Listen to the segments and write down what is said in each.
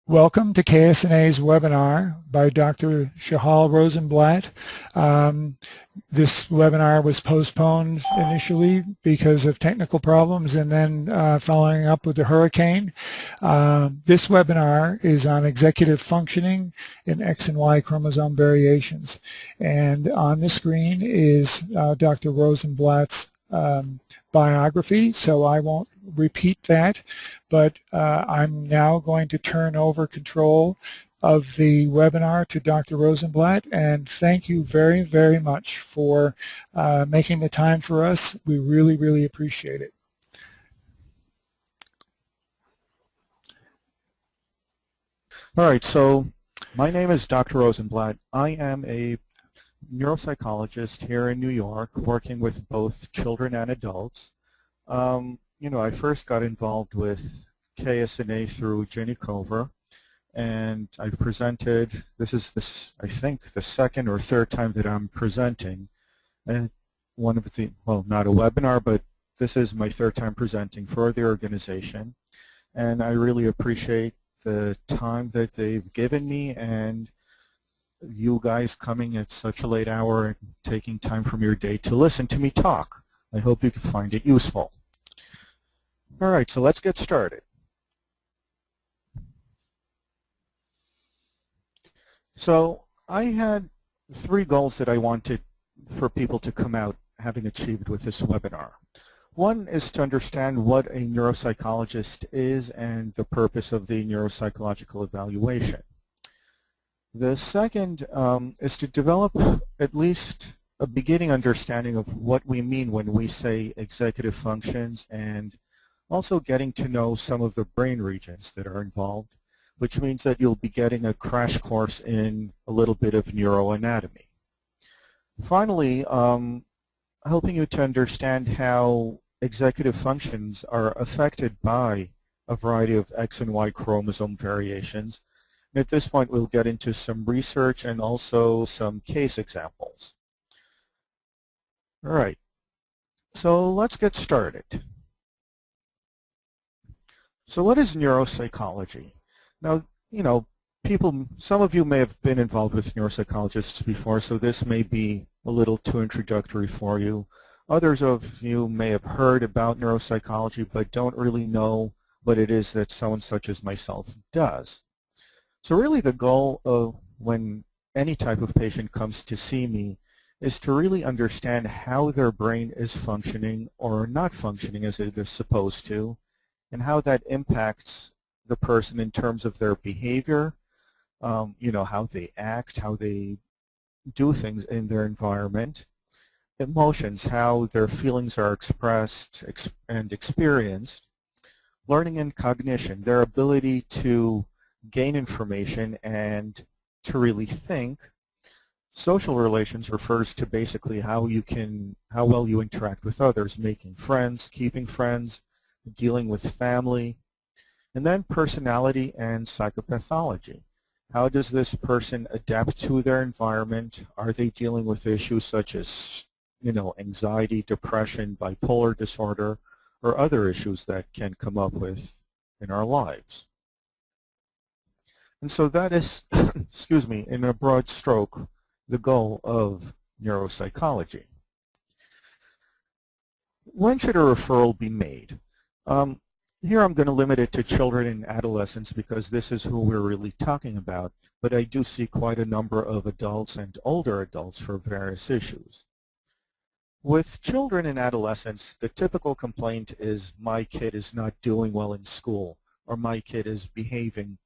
Welcome to KS&A's webinar by Dr. Shahal Rozenblatt. This webinar was postponed initially because of technical problems and then following up with the hurricane. This webinar is on executive functioning in X and Y chromosome variations. And on the screen is Dr. Rozenblatt's biography, so I won't repeat that, but I'm now going to turn over control of the webinar to Dr. Rozenblatt, and thank you very, very much for making the time for us. We really, really appreciate it. All right, so my name is Dr. Rozenblatt. I am a neuropsychologist here in New York, working with both children and adults. I first got involved with KS&A through Jenny Cover, and I've presented, I think, the second or third time that I'm presenting, and one of the, well, not a webinar, but this is my third time presenting for the organization, and I really appreciate the time that they've given me and you guys coming at such a late hour and taking time from your day to listen to me talk. I hope you can find it useful. All right, so let's get started. So I had 3 goals that I wanted for people to come out having achieved with this webinar. One is to understand what a neuropsychologist is and the purpose of the neuropsychological evaluation. The second is to develop at least a beginning understanding of what we mean when we say executive functions, and also getting to know some of the brain regions that are involved, which means that you'll be getting a crash course in a little bit of neuroanatomy. Finally, helping you to understand how executive functions are affected by a variety of X and Y chromosome variations. And at this point, we'll get into some research and also some case examples. All right, so let's get started. So what is neuropsychology? Now, some of you may have been involved with neuropsychologists before, so this may be a little too introductory for you. Others of you may have heard about neuropsychology but don't really know what it is that someone such as myself does. So really the goal of when any type of patient comes to see me is to really understand how their brain is functioning or not functioning as it is supposed to, and how that impacts the person in terms of their behavior, how they act, how they do things in their environment, emotions, how their feelings are expressed and experienced, learning and cognition, their ability to gain information and to really think. Social relations refers to basically how well you interact with others, making friends, keeping friends, dealing with family. And then personality and psychopathology. How does this person adapt to their environment? Are they dealing with issues such as, anxiety, depression, bipolar disorder, or other issues that can come up with in our lives? And so that is, excuse me, in a broad stroke, the goal of neuropsychology. When should a referral be made? Here I'm going to limit it to children and adolescents because this is who we're really talking about, but I do see quite a number of adults and older adults for various issues. With children and adolescents, the typical complaint is my kid is not doing well in school, or my kid is behaving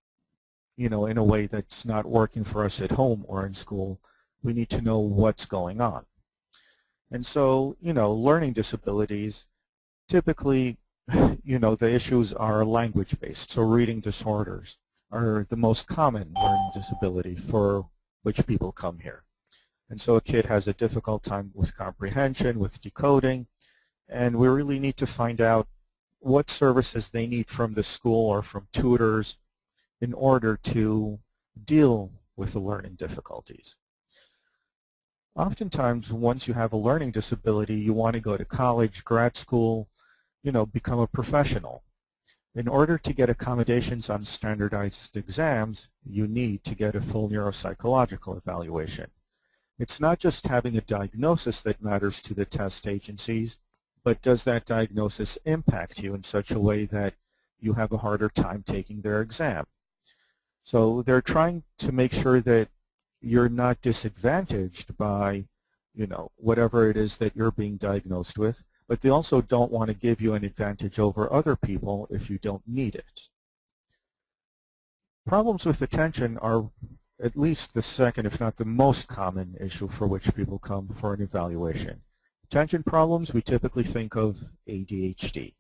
in a way that's not working for us at home or in school. We need to know what's going on. And so, learning disabilities, typically, the issues are language-based. So reading disorders are the most common learning disability for which people come here. And so a kid has a difficult time with comprehension, with decoding, and we really need to find out what services they need from the school or from tutors in order to deal with the learning difficulties. Oftentimes, once you have a learning disability, you want to go to college, grad school, become a professional. In order to get accommodations on standardized exams, you need to get a full neuropsychological evaluation. It's not just having a diagnosis that matters to the test agencies, but does that diagnosis impact you in such a way that you have a harder time taking their exam? So they're trying to make sure that you're not disadvantaged by, whatever it is that you're being diagnosed with, but they also don't want to give you an advantage over other people if you don't need it. Problems with attention are at least the second, if not the most common issue for which people come for an evaluation. Attention problems, we typically think of ADHD.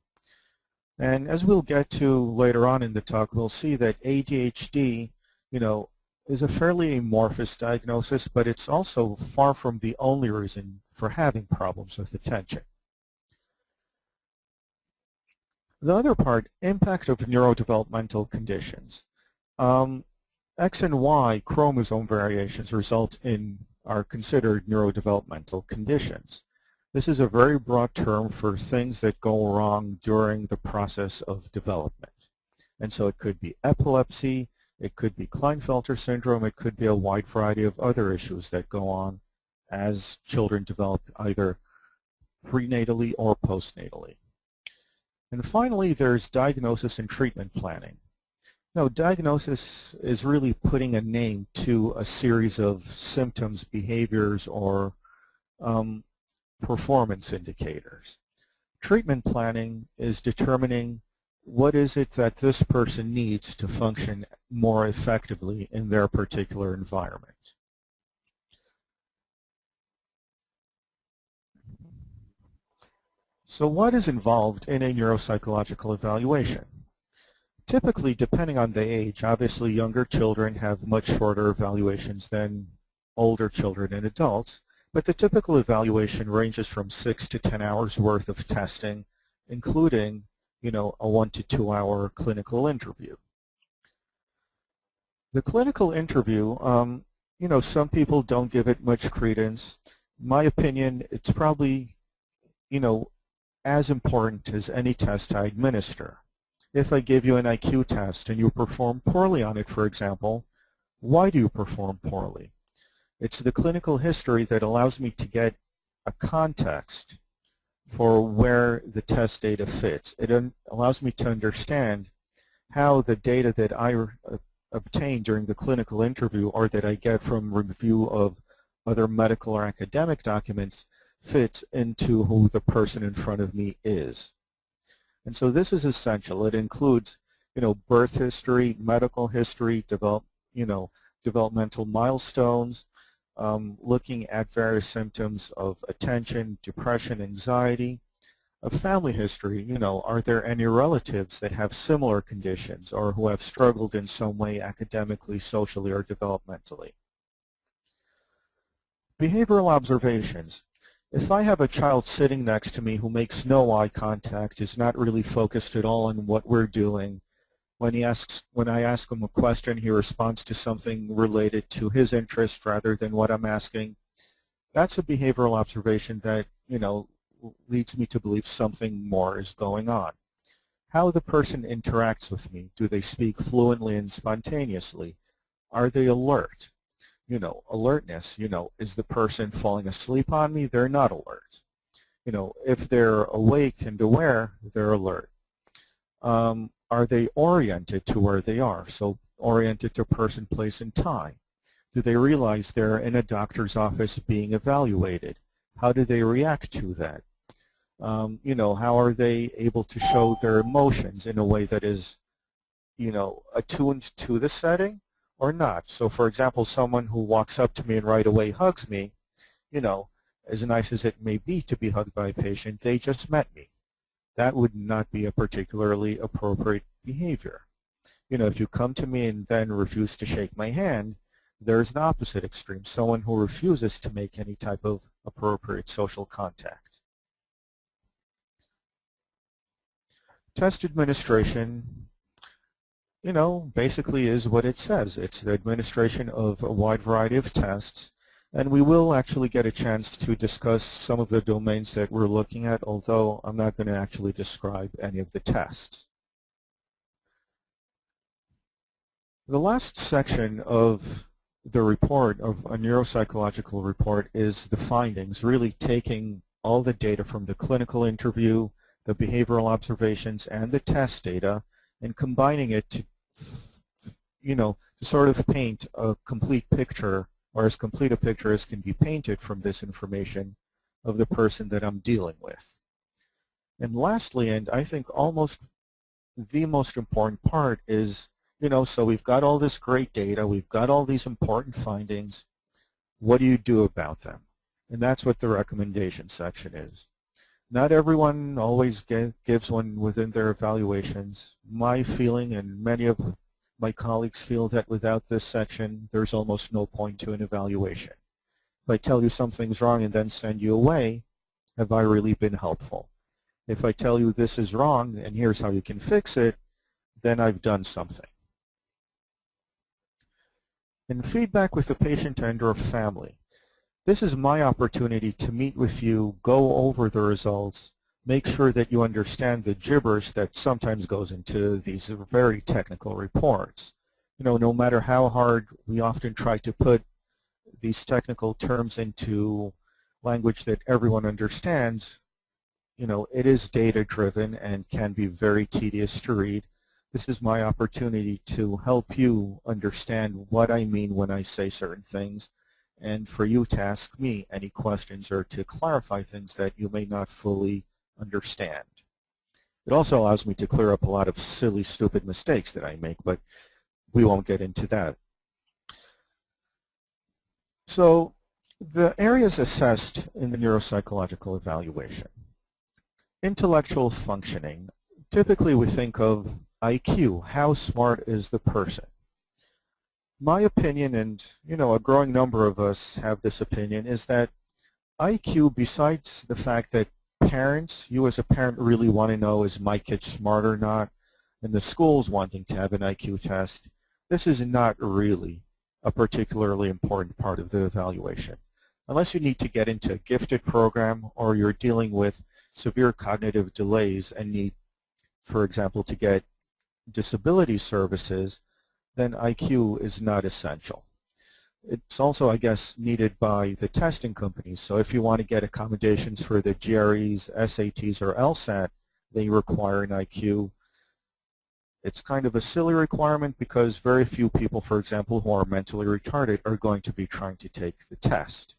And as we'll get to later on in the talk, we'll see that ADHD, is a fairly amorphous diagnosis, but it's also far from the only reason for having problems with attention. The other part, impact of neurodevelopmental conditions. X and Y chromosome variations are considered neurodevelopmental conditions. This is a very broad term for things that go wrong during the process of development. And so it could be epilepsy, it could be Klinefelter syndrome, it could be a wide variety of other issues that go on as children develop either prenatally or postnatally. And finally, there's diagnosis and treatment planning. Now, diagnosis is really putting a name to a series of symptoms, behaviors, or performance indicators. Treatment planning is determining what is it that this person needs to function more effectively in their particular environment. So what is involved in a neuropsychological evaluation? Typically, depending on the age, obviously younger children have much shorter evaluations than older children and adults, but the typical evaluation ranges from 6 to 10 hours worth of testing, including, a 1 to 2 hour clinical interview. The clinical interview, some people don't give it much credence. In my opinion, it's probably, as important as any test I administer. If I give you an IQ test and you perform poorly on it, for example, why do you perform poorly? It's the clinical history that allows me to get a context for where the test data fits. It allows me to understand how the data that I obtain during the clinical interview or that I get from review of other medical or academic documents fits into who the person in front of me is. And so this is essential. It includes, birth history, medical history, developmental milestones, looking at various symptoms of attention, depression, anxiety, a family history. Are there any relatives that have similar conditions or who have struggled in some way academically, socially, or developmentally? Behavioral observations. If I have a child sitting next to me who makes no eye contact, is not really focused at all on what we're doing, when I ask him a question, he responds to something related to his interest rather than what I'm asking, that's a behavioral observation that, leads me to believe something more is going on. How the person interacts with me. Do they speak fluently and spontaneously? Are they alert? Alertness, is the person falling asleep on me? They're not alert. If they're awake and aware, they're alert. Are they oriented to where they are? So oriented to person, place, and time. Do they realize they're in a doctor's office being evaluated? How do they react to that? How are they able to show their emotions in a way that is, attuned to the setting or not? So for example, someone who walks up to me and right away hugs me, as nice as it may be to be hugged by a patient, they just met me. That would not be a particularly appropriate behavior. If you come to me and then refuse to shake my hand, there's the opposite extreme, someone who refuses to make any type of appropriate social contact. Test administration, basically is what it says. It's the administration of a wide variety of tests, and we will actually get a chance to discuss some of the domains that we're looking at, although I'm not going to actually describe any of the tests. The last section of the report, of a neuropsychological report, is the findings, really taking all the data from the clinical interview, the behavioral observations, and the test data, and combining it to, to sort of paint a complete picture, or as complete a picture as can be painted from this information of the person that I'm dealing with. And lastly, and I think almost the most important part is, so we've got all this great data, we've got all these important findings, what do you do about them? And that's what the recommendation section is. Not everyone always gives one within their evaluations. My feeling, and many of my colleagues feel, that without this section, there's almost no point to an evaluation. If I tell you something's wrong and then send you away, have I really been helpful? If I tell you this is wrong and here's how you can fix it, then I've done something. In feedback with the patient and or family, this is my opportunity to meet with you, go over the results, make sure that you understand the gibberish that sometimes goes into these very technical reports. No matter how hard we often try to put these technical terms into language that everyone understands, it is data-driven and can be very tedious to read. This is my opportunity to help you understand what I mean when I say certain things, and for you to ask me any questions or to clarify things that you may not fully understand. It also allows me to clear up a lot of silly, stupid mistakes that I make, but we won't get into that. So the areas assessed in the neuropsychological evaluation. Intellectual functioning. Typically we think of IQ, how smart is the person? My opinion, and a growing number of us have this opinion, is that IQ, besides the fact that parents, you as a parent really want to know, is my kid smart or not, and the school's wanting to have an IQ test, this is not really a particularly important part of the evaluation. Unless you need to get into a gifted program or you're dealing with severe cognitive delays and need, for example, to get disability services, then IQ is not essential. It's also, I guess, needed by the testing companies. So if you want to get accommodations for the GREs, SATs, or LSAT, they require an IQ. It's kind of a silly requirement because very few people, for example, who are mentally retarded are going to be trying to take the test.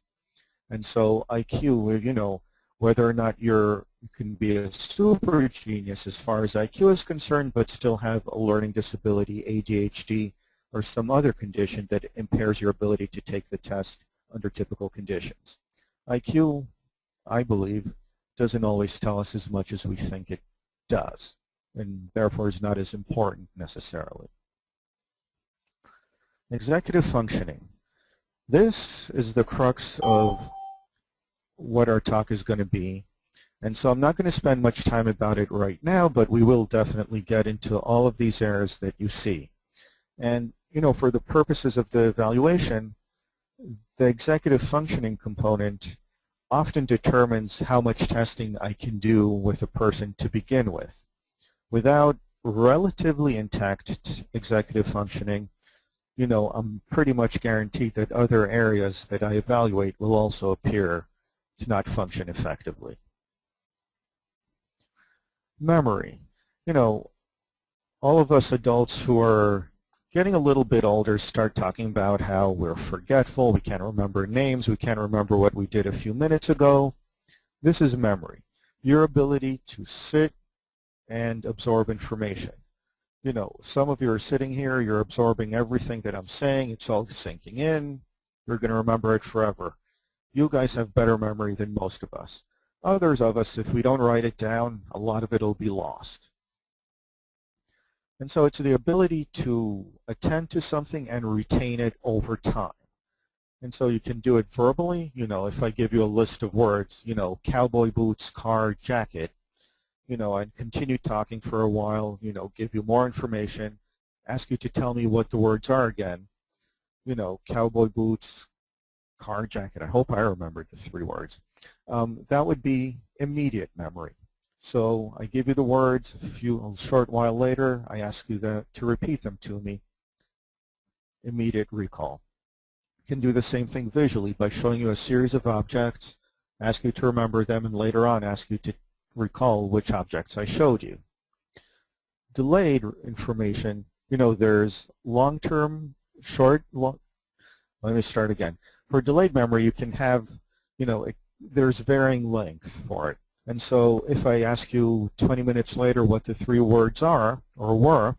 And so IQ, whether or not you can be a super genius as far as IQ is concerned, but still have a learning disability, ADHD, or some other condition that impairs your ability to take the test under typical conditions. IQ, I believe, doesn't always tell us as much as we think it does, and therefore is not as important necessarily. Executive functioning. This is the crux of what our talk is going to be. And so I'm not going to spend much time about it right now, but we will definitely get into all of these areas that you see. And, for the purposes of the evaluation, the executive functioning component often determines how much testing I can do with a person to begin with. Without relatively intact executive functioning, I'm pretty much guaranteed that other areas that I evaluate will also appear to not function effectively. Memory. All of us adults who are getting a little bit older start talking about how we're forgetful, we can't remember names, we can't remember what we did a few minutes ago. This is memory. Your ability to sit and absorb information. Some of you are sitting here, you're absorbing everything that I'm saying, it's all sinking in, you're going to remember it forever. You guys have better memory than most of us. Others of us, if we don't write it down, a lot of it will be lost. And so it's the ability to attend to something and retain it over time. And so you can do it verbally, if I give you a list of words, cowboy boots, car, jacket, and continue talking for a while, give you more information, ask you to tell me what the words are again, cowboy boots, car, jacket. I hope I remembered the 3 words. That would be immediate memory. So I give you the words, a short while later, I ask you to repeat them to me. immediate recall. You can do the same thing visually by showing you a series of objects, ask you to remember them, and later on ask you to recall which objects I showed you. Delayed information, there's long-term, long. Let me start again. For delayed memory, you can have, there's varying length for it. And so if I ask you 20 minutes later what the 3 words are or were,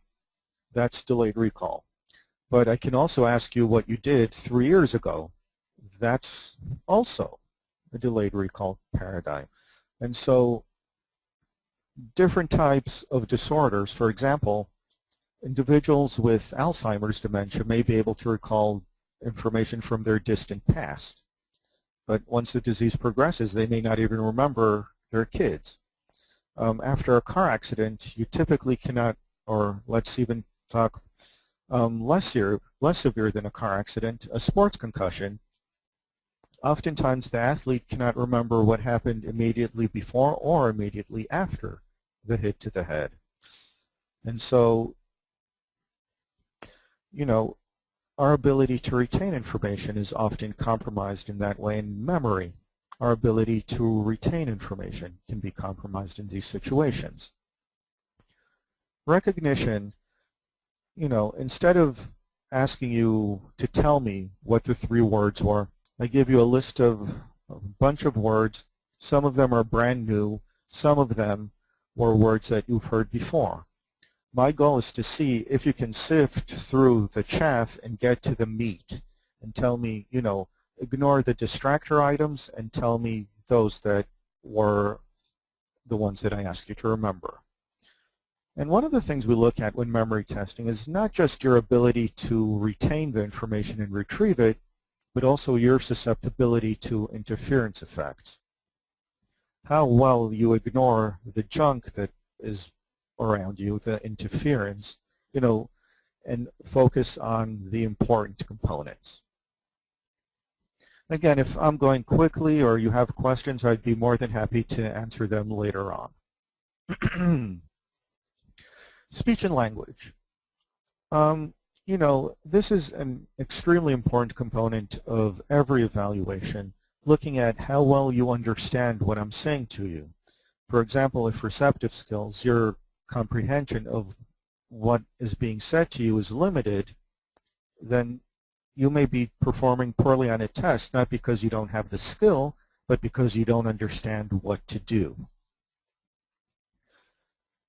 that's delayed recall. But I can also ask you what you did 3 years ago. That's also a delayed recall paradigm. And so different types of disorders, for example, individuals with Alzheimer's dementia may be able to recall information from their distant past. But once the disease progresses, they may not even remember their kids. After a car accident, you typically cannot, or let's even talk less severe than a car accident, a sports concussion. Oftentimes the athlete cannot remember what happened immediately before or immediately after the hit to the head. And so, our ability to retain information is often compromised in that way, and memory, our ability to retain information, can be compromised in these situations. Recognition, instead of asking you to tell me what the 3 words were, I give you a list of a bunch of words. Some of them are brand new. Some of them were words that you've heard before. My goal is to see if you can sift through the chaff and get to the meat and tell me, ignore the distractor items and tell me those that were the ones that I asked you to remember. And one of the things we look at when memory testing is not just your ability to retain the information and retrieve it, but also your susceptibility to interference effects. How well you ignore the junk that is around you, the interference, and focus on the important components. Again, if I'm going quickly or you have questions, I'd be more than happy to answer them later on. Speech and language. This is an extremely important component of every evaluation, looking at how well you understand what I'm saying to you. For example, if receptive skills, your comprehension of what is being said to you is limited, then you may be performing poorly on a test, not because you don't have the skill, but because you don't understand what to do.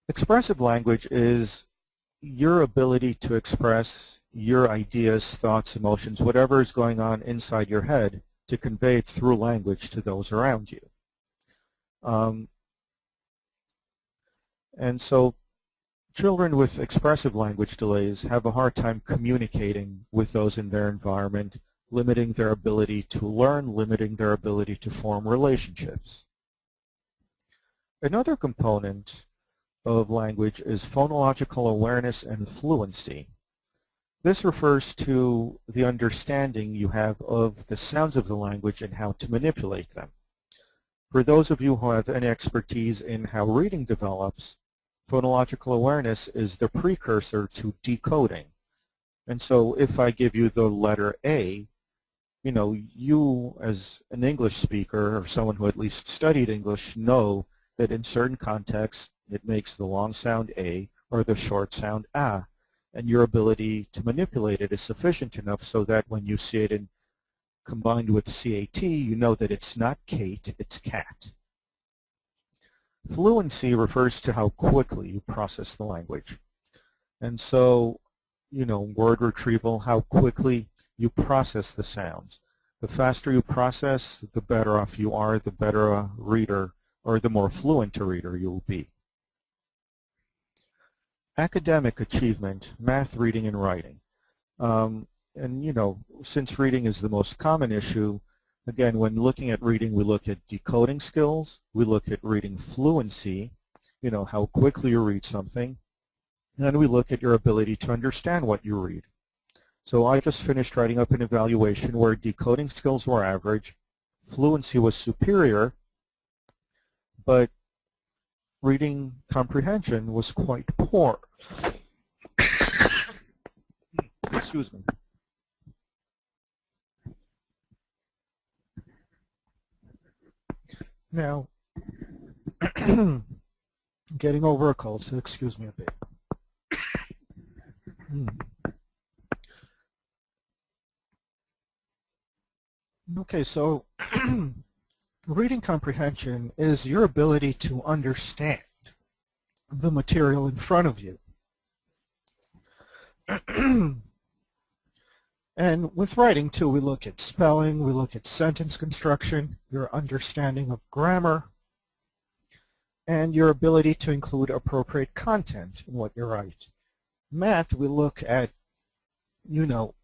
Expressive language is your ability to express your ideas, thoughts, emotions, whatever is going on inside your head, to convey it through language to those around you. And so children with expressive language delays have a hard time communicating with those in their environment, limiting their ability to learn, limiting their ability to form relationships. Another component of language is phonological awareness and fluency. This refers to the understanding you have of the sounds of the language and how to manipulate them. For those of you who have any expertise in how reading develops, phonological awareness is the precursor to decoding. And so if I give you the letter A, you as an English speaker or someone who at least studied English know that in certain contexts it makes the long sound A or the short sound A, and your ability to manipulate it is sufficient enough so that when you see it combined with CAT, you know that it's not Kate, it's cat. Fluency refers to how quickly you process the language. And so, word retrieval, how quickly you process the sounds. The faster you process, the better off you are, the better a reader, or the more fluent a reader you'll be. Academic achievement, math, reading, and writing. Since reading is the most common issue, again, when looking at reading, we look at decoding skills, we look at reading fluency, how quickly you read something, and then we look at your ability to understand what you read. So I just finished writing up an evaluation where decoding skills were average, fluency was superior, but reading comprehension was quite poor. Excuse me. Now, getting over a cold, so excuse me a bit. Okay, so reading comprehension is your ability to understand the material in front of you. And with writing, too, we look at spelling, we look at sentence construction, your understanding of grammar, and your ability to include appropriate content in what you write. Math, we look at,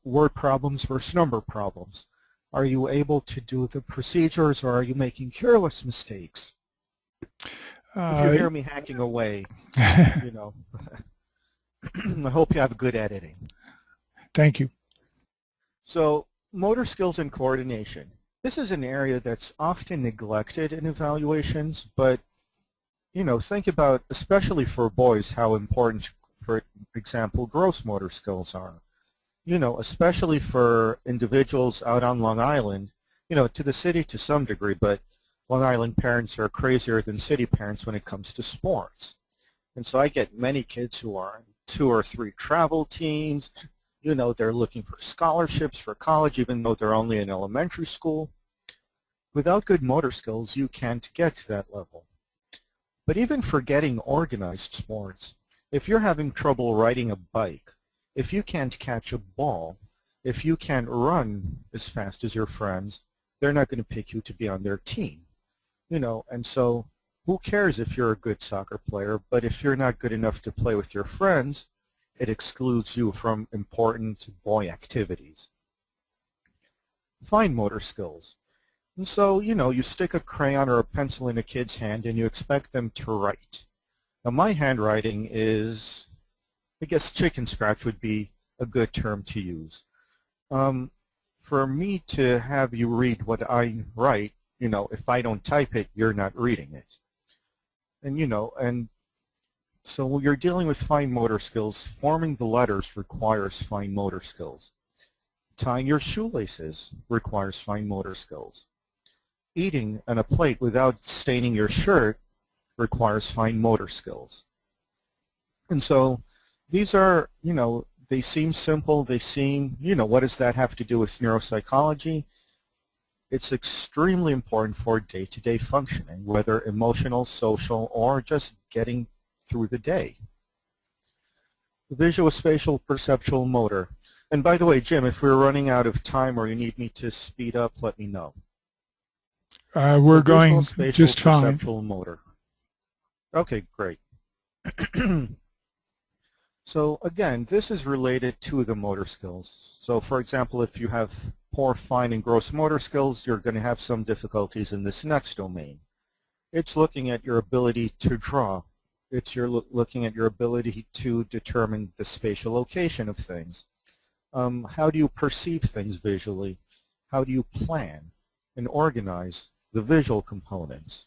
word problems versus number problems. Are you able to do the procedures, or are you making careless mistakes? If you hear me hacking away, I hope you have good editing. Thank you. So, motor skills and coordination. This is an area that's often neglected in evaluations, but, think about, especially for boys, how important, for example, gross motor skills are. Especially for individuals out on Long Island, to the city to some degree, but Long Island parents are crazier than city parents when it comes to sports. And so I get many kids who are on 2 or 3 travel teams. They're looking for scholarships for college even though they're only in elementary school. Without good motor skills, you can't get to that level. But even for getting organized sports, if you're having trouble riding a bike, if you can't catch a ball, if you can't run as fast as your friends, they're not going to pick you to be on their team. And so who cares if you're a good soccer player, but if you're not good enough to play with your friends, it excludes you from important boy activities. Fine motor skills. And so, you stick a crayon or a pencil in a kid's hand and you expect them to write. Now my handwriting is, I guess chicken scratch would be a good term to use. For me to have you read what I write, if I don't type it, you're not reading it. And so when you're dealing with fine motor skills, forming the letters requires fine motor skills. Tying your shoelaces requires fine motor skills. Eating on a plate without staining your shirt requires fine motor skills. And so these are, they seem simple, they seem, what does that have to do with neuropsychology? It's extremely important for day-to-day functioning, whether emotional, social, or just getting through the day. Visual, spatial, perceptual, motor. And by the way, Jim, if we're running out of time or you need me to speed up, let me know. We're going spatial, just fine. Perceptual, motor. Okay, great. So again, this is related to the motor skills. So for example, if you have poor fine and gross motor skills, you're going to have some difficulties in this next domain. It's looking at your ability to draw. It's looking at your ability to determine the spatial location of things. How do you perceive things visually? How do you plan and organize the visual components?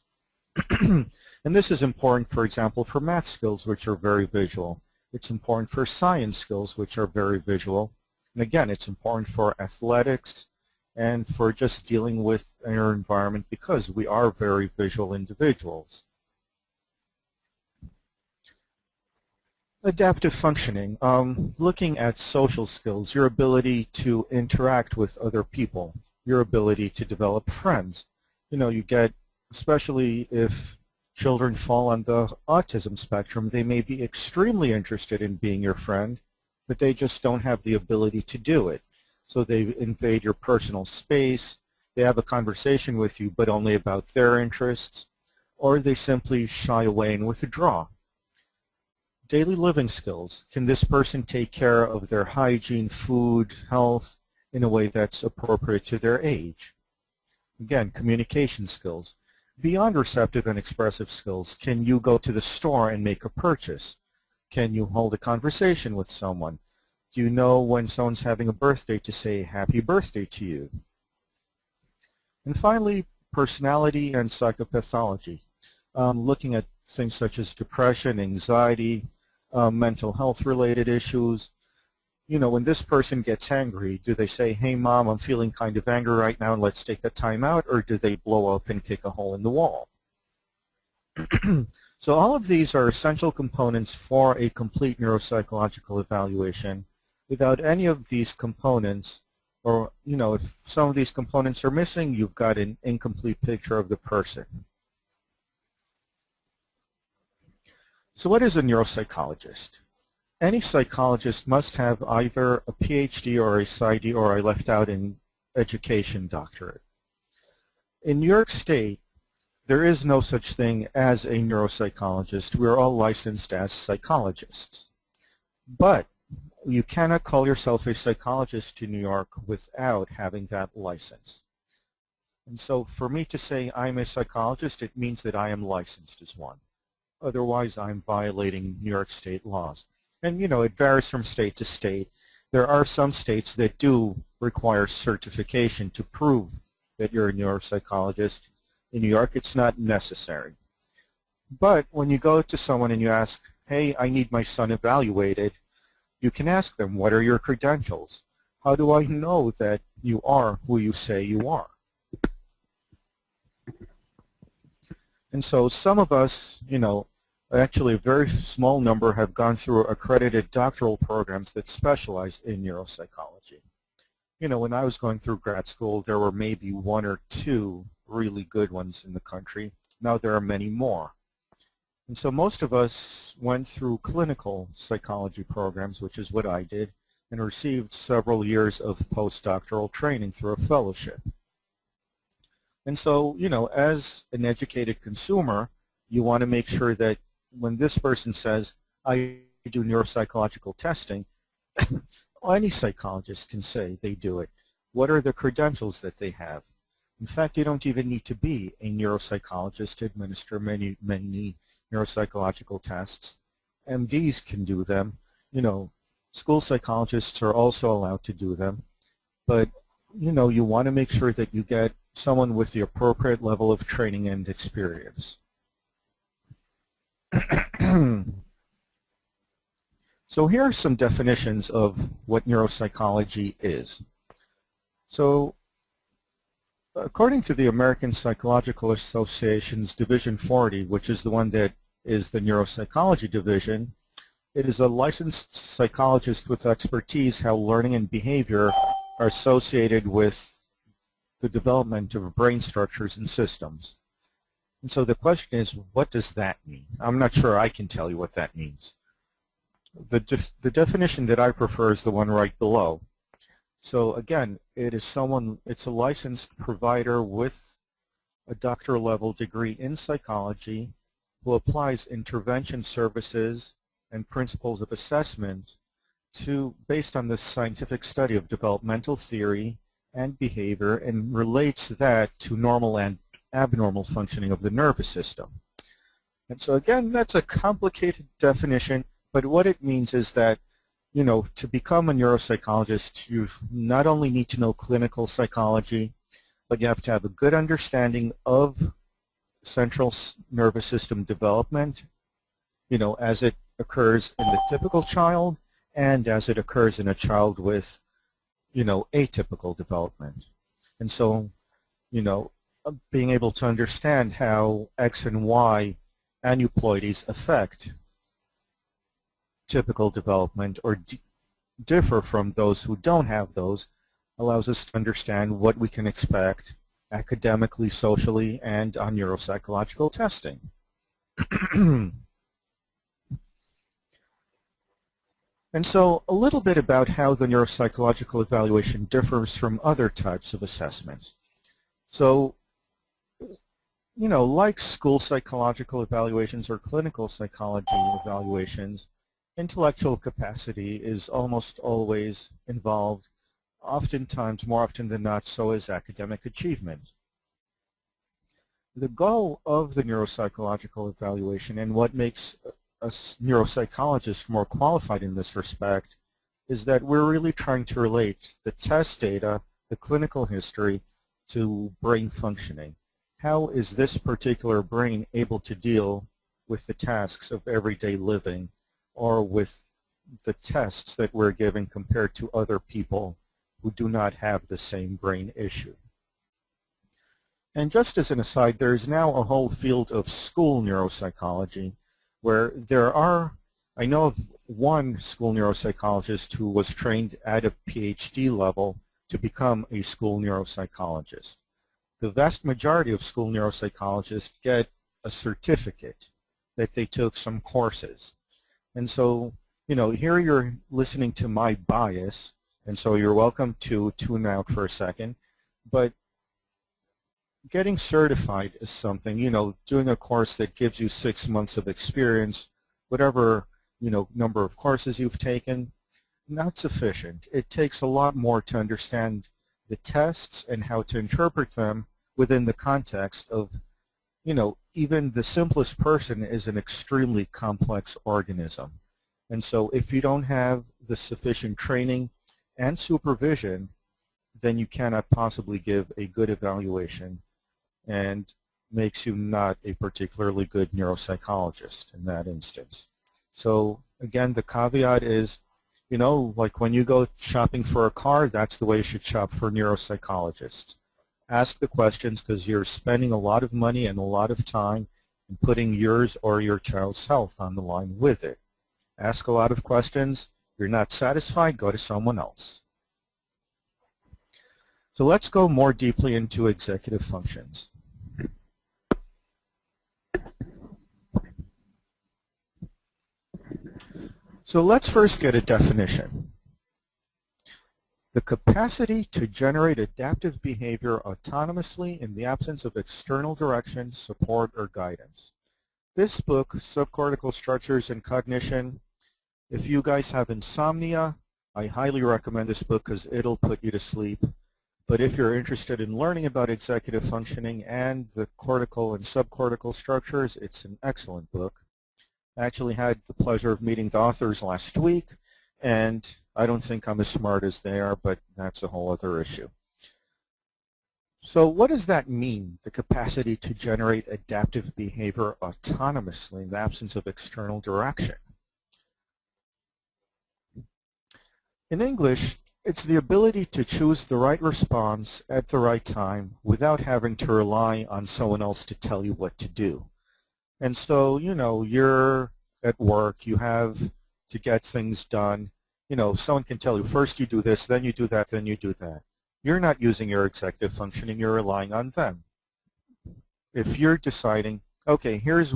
And this is important, for example, for math skills, which are very visual. It's important for science skills, which are very visual. And again, it's important for athletics and for just dealing with our environment because we are very visual individuals. Adaptive functioning, looking at social skills, your ability to interact with other people, your ability to develop friends. You get, especially if children fall on the autism spectrum, they may be extremely interested in being your friend, but they just don't have the ability to do it. So they invade your personal space, they have a conversation with you, but only about their interests, or they simply shy away and withdraw. Daily living skills. Can this person take care of their hygiene, food, health in a way that's appropriate to their age? Again, communication skills. Beyond receptive and expressive skills, can you go to the store and make a purchase? Can you hold a conversation with someone? Do you know when someone's having a birthday to say happy birthday to you? And finally, personality and psychopathology. Looking at things such as depression, anxiety, mental health related issues. When this person gets angry, do they say, hey mom, I'm feeling kind of angry right now and let's take a time out, or do they blow up and kick a hole in the wall? So all of these are essential components for a complete neuropsychological evaluation. Without any of these components, or if some of these components are missing, you've got an incomplete picture of the person. So what is a neuropsychologist? Any psychologist must have either a PhD or a PsyD, or I left out an education doctorate. In New York State, there is no such thing as a neuropsychologist. We're all licensed as psychologists. But you cannot call yourself a psychologist in New York without having that license. And so for me to say I'm a psychologist, it means that I am licensed as one. Otherwise, I'm violating New York State laws. And it varies from state to state. There are some states that do require certification to prove that you're a neuropsychologist. In New York, it's not necessary. But when you go to someone and you ask, hey, I need my son evaluated, you can ask them, what are your credentials? How do I know that you are who you say you are? And so some of us, actually a very small number have gone through accredited doctoral programs that specialize in neuropsychology. When I was going through grad school, there were maybe one or two really good ones in the country. Now there are many more. And so most of us went through clinical psychology programs, which is what I did, and received several years of postdoctoral training through a fellowship. And so, as an educated consumer, you want to make sure that when this person says, I do neuropsychological testing, well, any psychologist can say they do it. What are the credentials that they have? In fact, you don't even need to be a neuropsychologist to administer many neuropsychological tests. MDs can do them. School psychologists are also allowed to do them. But, you want to make sure that you get someone with the appropriate level of training and experience. So here are some definitions of what neuropsychology is. So according to the American Psychological Association's Division 40, which is the one that is the neuropsychology division, it is a licensed psychologist with expertise how learning and behavior are associated with the development of brain structures and systems. And so the question is, what does that mean? I'm not sure I can tell you what that means. The definition that I prefer is the one right below. So again, it's a licensed provider with a doctoral level degree in psychology who applies intervention services and principles of assessment based on the scientific study of developmental theory and behavior, and relates that to normal and abnormal functioning of the nervous system. And so again, that's a complicated definition, but what it means is that, to become a neuropsychologist, you not only need to know clinical psychology, but you have to have a good understanding of central nervous system development, as it occurs in the typical child and as it occurs in a child with, atypical development. And so, being able to understand how X and Y aneuploidies affect typical development or differ from those who don't have those allows us to understand what we can expect academically, socially, and on neuropsychological testing. And so a little bit about how the neuropsychological evaluation differs from other types of assessments. So, like school psychological evaluations or clinical psychology evaluations, intellectual capacity is almost always involved. Oftentimes, more often than not, so is academic achievement. The goal of the neuropsychological evaluation and what makes a neuropsychologist more qualified in this respect is that we're really trying to relate the test data, the clinical history, to brain functioning. How is this particular brain able to deal with the tasks of everyday living or with the tests that we're giving compared to other people who do not have the same brain issue? And just as an aside, there is now a whole field of school neuropsychology where there are, I know of one school neuropsychologist who was trained at a PhD level to become a school neuropsychologist. The vast majority of school neuropsychologists get a certificate that they took some courses. And so, you know, here you're listening to my bias, and so you're welcome to tune out for a second, but getting certified is something, you know, doing a course that gives you 6 months of experience, whatever, you know, number of courses you've taken, not sufficient. It takes a lot more to understand the tests and how to interpret them within the context of, you know, even the simplest person is an extremely complex organism. And so if you don't have the sufficient training and supervision, then you cannot possibly give a good evaluation, and makes you not a particularly good neuropsychologist in that instance. So again, the caveat is, you know, like when you go shopping for a car, that's the way you should shop for neuropsychologists. Ask the questions because you're spending a lot of money and a lot of time and putting yours or your child's health on the line with it. Ask a lot of questions. You're not satisfied, go to someone else. So let's go more deeply into executive functions. So let's first get a definition. The capacity to generate adaptive behavior autonomously in the absence of external direction, support, or guidance. This book, Subcortical Structures and Cognition, if you guys have insomnia, I highly recommend this book because it'll put you to sleep. But if you're interested in learning about executive functioning and the cortical and subcortical structures, it's an excellent book. I actually had the pleasure of meeting the authors last week, and I don't think I'm as smart as they are, but that's a whole other issue. So what does that mean, the capacity to generate adaptive behavior autonomously in the absence of external direction? In English, it's the ability to choose the right response at the right time without having to rely on someone else to tell you what to do. And so, you know, you're at work, you have to get things done. You know, someone can tell you, first you do this, then you do that, then you do that. You're not using your executive functioning, you're relying on them. If you're deciding, okay, here's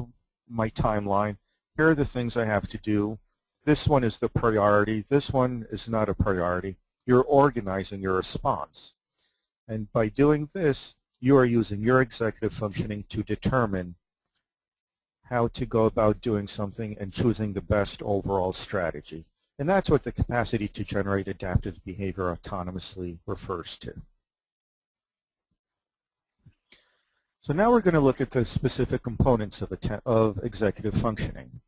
my timeline, here are the things I have to do, this one is the priority, this one is not a priority, you're organizing your response. And by doing this, you are using your executive functioning to determine how to go about doing something and choosing the best overall strategy. And that's what the capacity to generate adaptive behavior autonomously refers to. So now we're going to look at the specific components of executive functioning.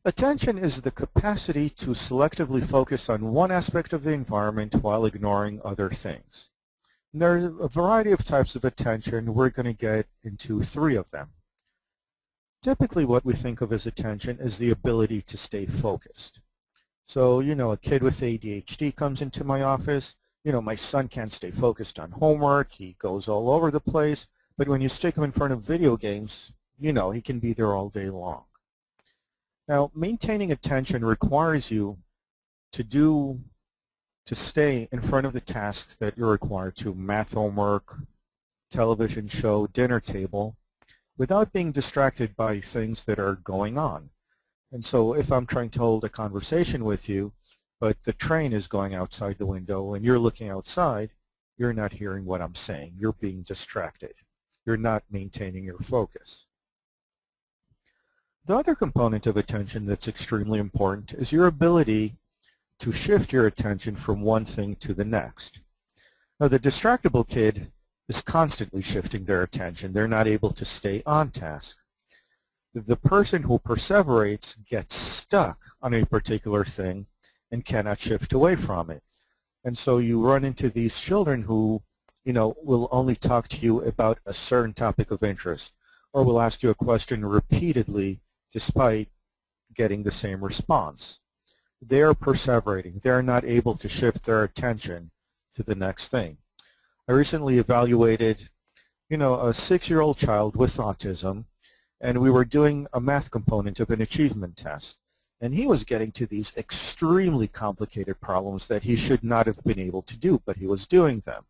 Attention is the capacity to selectively focus on one aspect of the environment while ignoring other things. And there's a variety of types of attention. We're going to get into 3 of them. Typically what we think of as attention is the ability to stay focused. So, you know, a kid with ADHD comes into my office. You know, my son can't stay focused on homework. He goes all over the place. But when you stick him in front of video games, you know, he can be there all day long. Now, maintaining attention requires you to stay in front of the tasks that you're required to, math homework, television show, dinner table, without being distracted by things that are going on. And so if I'm trying to hold a conversation with you, but the train is going outside the window and you're looking outside, you're not hearing what I'm saying. You're being distracted. You're not maintaining your focus. The other component of attention that's extremely important is your ability to shift your attention from one thing to the next. Now, the distractible kid is constantly shifting their attention. They're not able to stay on task. The person who perseverates gets stuck on a particular thing and cannot shift away from it. And so you run into these children who, you know, will only talk to you about a certain topic of interest, or will ask you a question repeatedly despite getting the same response. They are perseverating. They're not able to shift their attention to the next thing. I recently evaluated a 6-year-old child with autism, and we were doing a math component of an achievement test. And he was getting to these extremely complicated problems that he should not have been able to do, but he was doing them.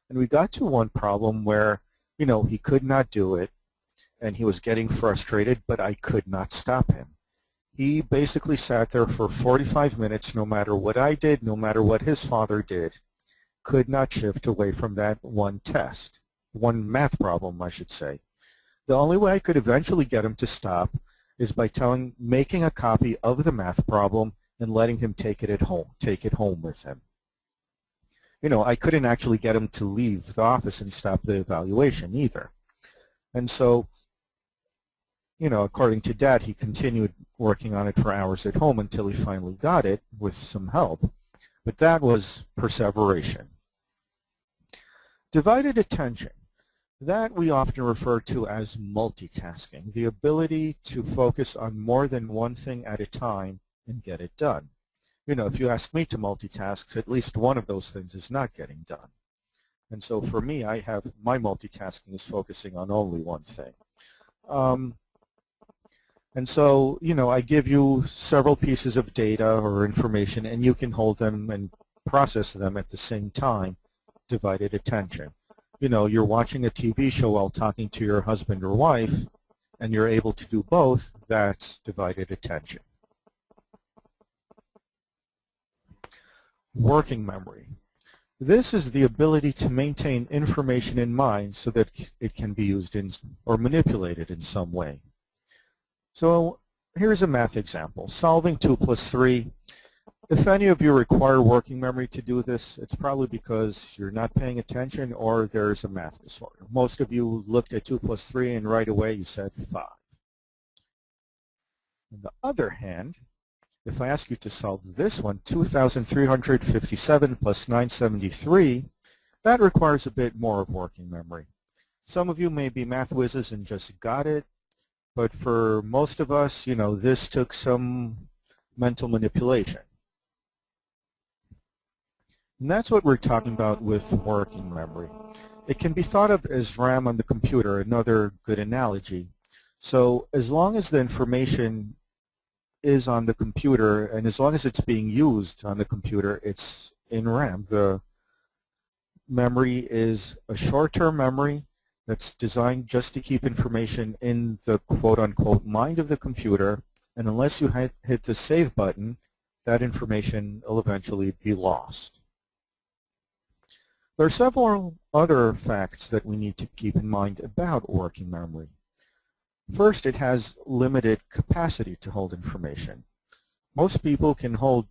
And we got to one problem where, he could not do it, and he was getting frustrated, but I could not stop him. He basically sat there for 45 minutes, no matter what I did, no matter what his father did, could not shift away from that one test, one math problem, I should say. The only way I could eventually get him to stop is by making a copy of the math problem and letting him take it home with him. I couldn't actually get him to leave the office and stop the evaluation either. And so, according to Dad, he continued working on it for hours at home until he finally got it with some help. But that was perseveration. Divided attention. That we often refer to as multitasking, the ability to focus on more than one thing at a time and get it done. If you ask me to multitask, at least one of those things is not getting done. And so for me, my multitasking is focusing on only one thing. And so, I give you several pieces of data or information, and you can hold them and process them at the same time, divided attention. You're watching a TV show while talking to your husband or wife, and you're able to do both. That's divided attention. Working memory. This is the ability to maintain information in mind so that it can be used or manipulated in some way. So here's a math example, solving 2 plus 3. If any of you require working memory to do this, it's probably because you're not paying attention or there's a math disorder. Most of you looked at 2 plus 3 and right away you said 5. On the other hand, if I ask you to solve this one, 2,357 plus 973, that requires a bit more of working memory. Some of you may be math whizzes and just got it, but for most of us, this took some mental manipulation. And that's what we're talking about with working memory. It can be thought of as RAM on the computer, another good analogy. So as long as the information is on the computer, and as long as it's being used on the computer, it's in RAM. The memory is a short-term memory that's designed just to keep information in the quote-unquote mind of the computer, and unless you hit the save button, that information will eventually be lost. There are several other facts that we need to keep in mind about working memory. First, it has limited capacity to hold information. Most people can hold,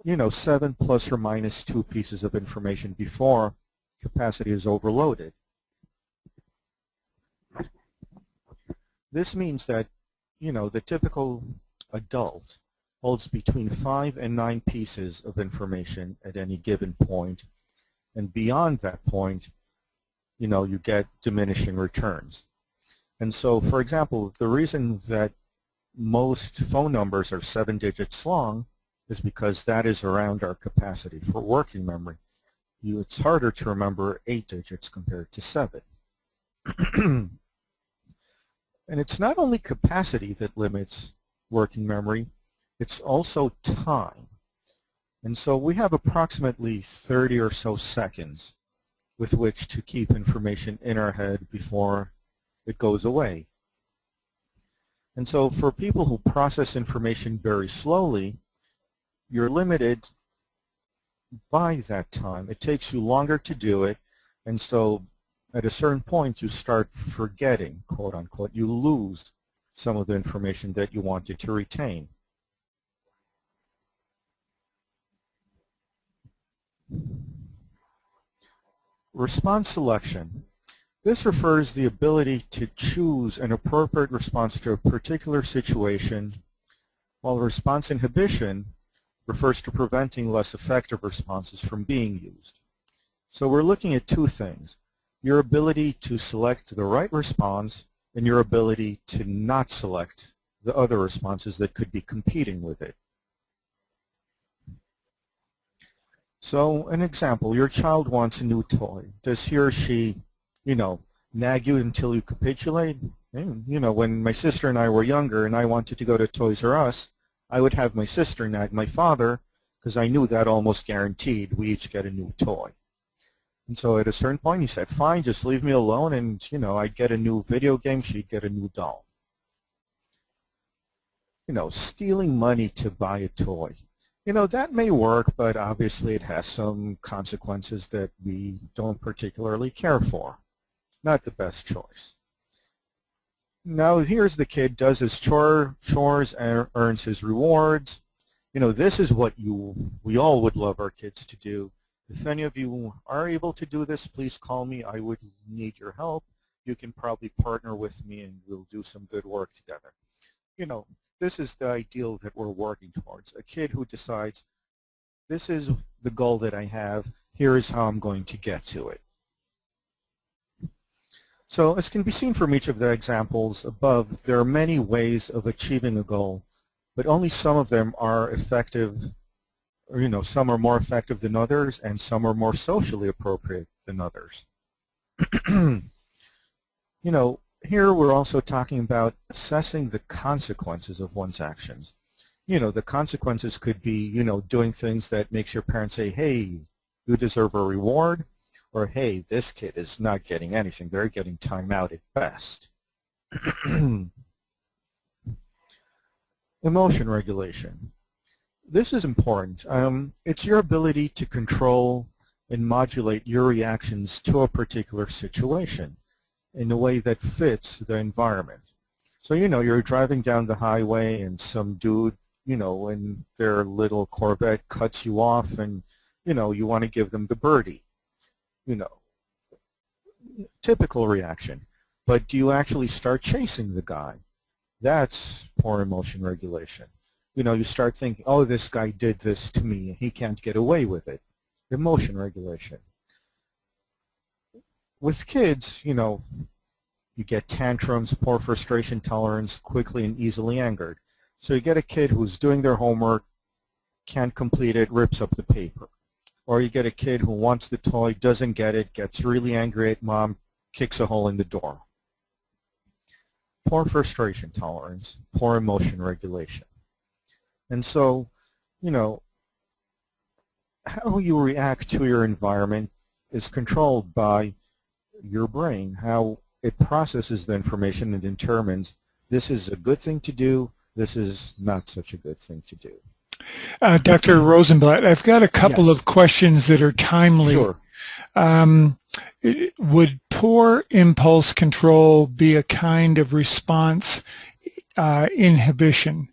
7 plus or minus 2 pieces of information before capacity is overloaded. This means that, the typical adult holds between 5 and 9 pieces of information at any given point, and beyond that point, you get diminishing returns. And so, for example, the reason that most phone numbers are 7 digits long is because that is around our capacity for working memory. It's harder to remember 8 digits compared to 7. And it's not only capacity that limits working memory, it's also time. And so we have approximately 30 or so seconds with which to keep information in our head before it goes away. And so for people who process information very slowly, you're limited by that time. It takes you longer to do it, and so at a certain point you start forgetting, quote unquote. You lose some of the information that you wanted to retain. Response selection. This refers to the ability to choose an appropriate response to a particular situation, while response inhibition refers to preventing less effective responses from being used. So we're looking at 2 things: your ability to select the right response and your ability to not select the other responses that could be competing with it. So an example, your child wants a new toy. Does he or she, nag you until you capitulate. You know, when my sister and I were younger and I wanted to go to Toys R Us, I would have my sister nag my father because I knew that almost guaranteed we each get a new toy. And so at a certain point he said, fine, just leave me alone, and you know, I'd get a new video game, she'd get a new doll. You know, stealing money to buy a toy. You know, that may work, but obviously it has some consequences that we don't particularly care for. Not the best choice. Now here's the kid, does his chores, earns his rewards. You know, this is what we all would love our kids to do. If any of you are able to do this, please call me. I would need your help. You can probably partner with me and we'll do some good work together. You know, this is the ideal that we're working towards. A kid who decides, this is the goal that I have, here is how I'm going to get to it. So as can be seen from each of the examples above, there are many ways of achieving a goal, but only some of them are effective, or you know, some are more effective than others, and some are more socially appropriate than others. You know, here we're also talking about assessing the consequences of one's actions. You know, the consequences could be, you know, doing things that makes your parents say, hey, you deserve a reward, or hey, this kid is not getting anything, they're getting time out at best. Emotion regulation. This is important. It's your ability to control and modulate your reactions to a particular situation in a way that fits the environment. So, you know, you're driving down the highway and some dude, you know, in their little Corvette cuts you off and, you know, you want to give them the birdie. You know, typical reaction. But do you actually start chasing the guy? That's poor emotion regulation. You know, you start thinking, oh, this guy did this to me, he can't get away with it. Emotion regulation. With kids, you know, you get tantrums, poor frustration tolerance, quickly and easily angered. So you get a kid who's doing their homework, can't complete it, rips up the paper. Or you get a kid who wants the toy, doesn't get it, gets really angry at mom, kicks a hole in the door. Poor frustration tolerance, poor emotion regulation. And so, you know, how you react to your environment is controlled by your brain, how it processes the information and determines this is a good thing to do, this is not such a good thing to do. Dr. Rozenblatt, I've got a couple of questions that are timely. Sure. Would poor impulse control be a kind of response inhibition?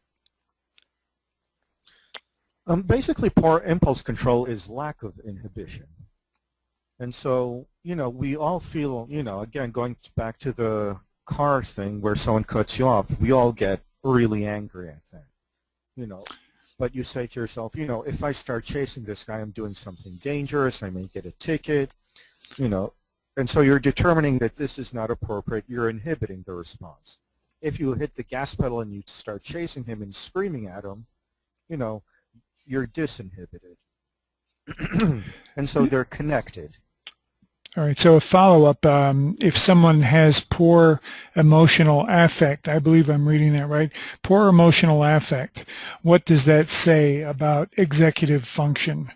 Basically, poor impulse control is lack of inhibition. And so, you know, we all feel, you know, again, going back to the car thing where someone cuts you off, we all get really angry at that, you know. But you say to yourself, you know, if I start chasing this guy, I'm doing something dangerous, I may get a ticket, you know. And so you're determining that this is not appropriate, you're inhibiting the response. If you hit the gas pedal and you start chasing him and screaming at him, you know, you're disinhibited. And so they're connected. All right, so a follow-up, if someone has poor emotional affect, I believe I'm reading that right, poor emotional affect, what does that say about executive function?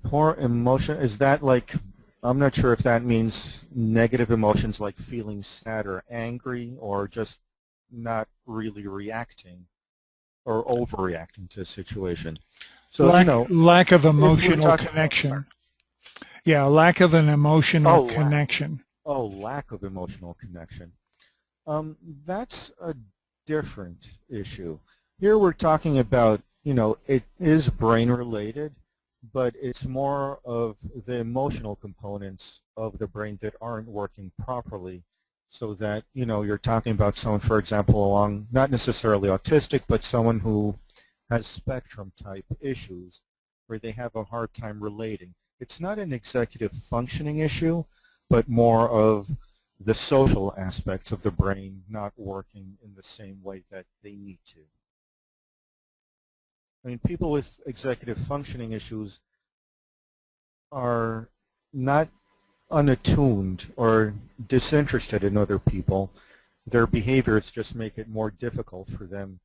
Poor emotion, is that like, I'm not sure if that means negative emotions like feeling sad or angry, or just not really reacting or overreacting to a situation. So, you know, lack of emotional connection. Yeah, lack of an emotional connection. Lack of emotional connection. That's a different issue. Here we're talking about, you know, it is brain related, but it's more of the emotional components of the brain that aren't working properly, so that, you know, you're talking about someone, for example, along, not necessarily autistic, but someone who has spectrum type issues where they have a hard time relating. It's not an executive functioning issue, but more of the social aspects of the brain not working in the same way that they need to. I mean, people with executive functioning issues are not unattuned or disinterested in other people, their behaviors just make it more difficult for them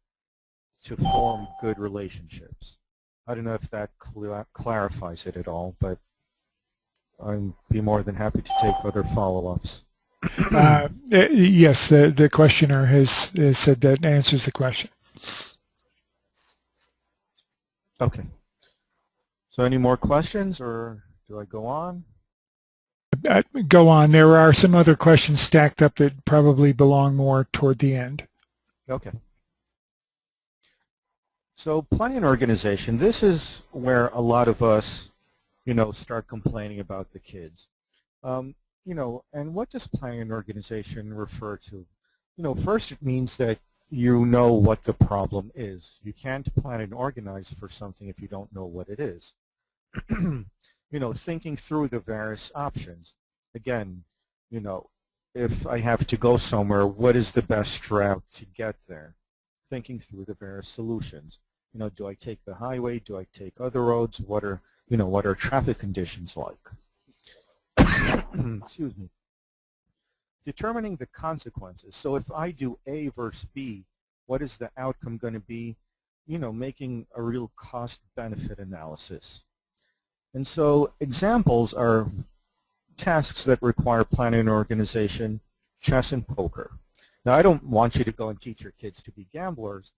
to form good relationships. I don't know if that clarifies it at all, but I'd be more than happy to take other follow-ups. Yes, the questioner has said that answers the question. Okay. So any more questions, or do I go on? Go on. There are some other questions stacked up that probably belong more toward the end. Okay. So planning and organization, this is where a lot of us, start complaining about the kids. And what does planning and organization refer to? First it means that you know what the problem is. You can't plan and organize for something if you don't know what it is. Thinking through the various options. Again, if I have to go somewhere, what is the best route to get there? Thinking through the various solutions. Do I take the highway? Do I take other roads? What are traffic conditions like? Excuse me. Determining the consequences. So if I do A versus B, what is the outcome going to be? Making a real cost-benefit analysis. And so examples are tasks that require planning and organization, chess and poker. Now, I don't want you to go and teach your kids to be gamblers,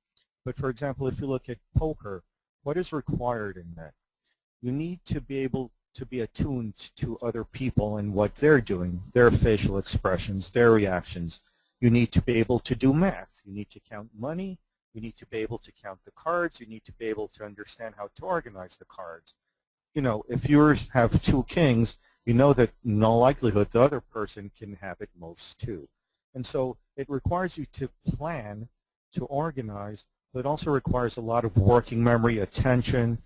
but for example, if you look at poker, what is required in that? You need to be able to be attuned to other people and what they're doing, their facial expressions, their reactions. You need to be able to do math. You need to count money. You need to be able to count the cards. You need to be able to understand how to organize the cards. If yours have two kings, you know that in all likelihood the other person can have at most two. And so it requires you to plan, to organize, but it also requires a lot of working memory, attention,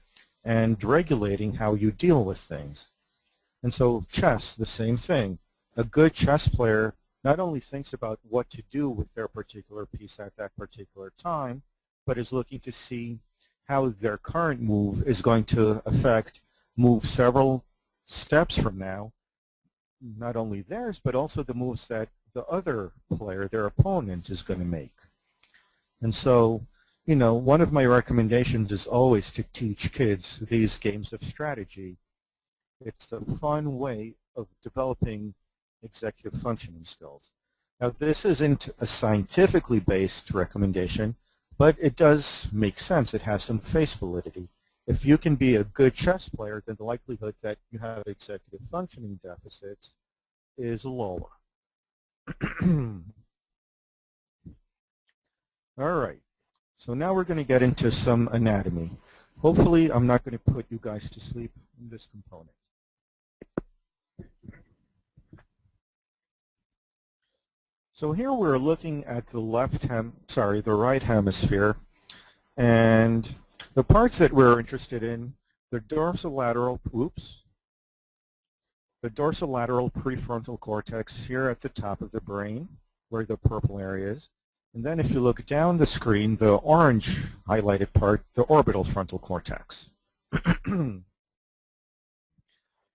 and regulating how you deal with things. And so chess, the same thing. A good chess player not only thinks about what to do with their particular piece at that particular time, but is looking to see how their current move is going to affect move several steps from now, not only theirs, but also the moves that the other player, their opponent, is going to make. And so, one of my recommendations is always to teach kids these games of strategy. It's a fun way of developing executive functioning skills. Now, this isn't a scientifically based recommendation, but it does make sense. It has some face validity. If you can be a good chess player, then the likelihood that you have executive functioning deficits is lower. All right. So now we're going to get into some anatomy. Hopefully, I'm not going to put you guys to sleep in this component. So here we're looking at the right hemisphere, and the parts that we're interested in, the dorsolateral prefrontal cortex here at the top of the brain, where the purple area is. And then if you look down the screen, the orange highlighted part, the orbital frontal cortex.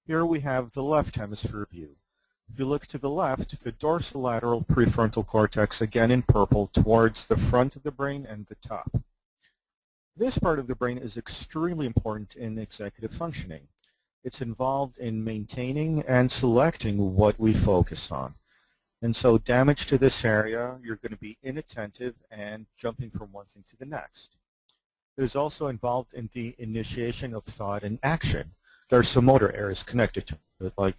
Here we have the left hemisphere view. If you look to the left, the dorsolateral prefrontal cortex, again in purple, towards the front of the brain and the top. This part of the brain is extremely important in executive functioning. It's involved in maintaining and selecting what we focus on. And so damage to this area, you're going to be inattentive and jumping from one thing to the next. It is also involved in the initiation of thought and action. There are some motor areas connected to it, like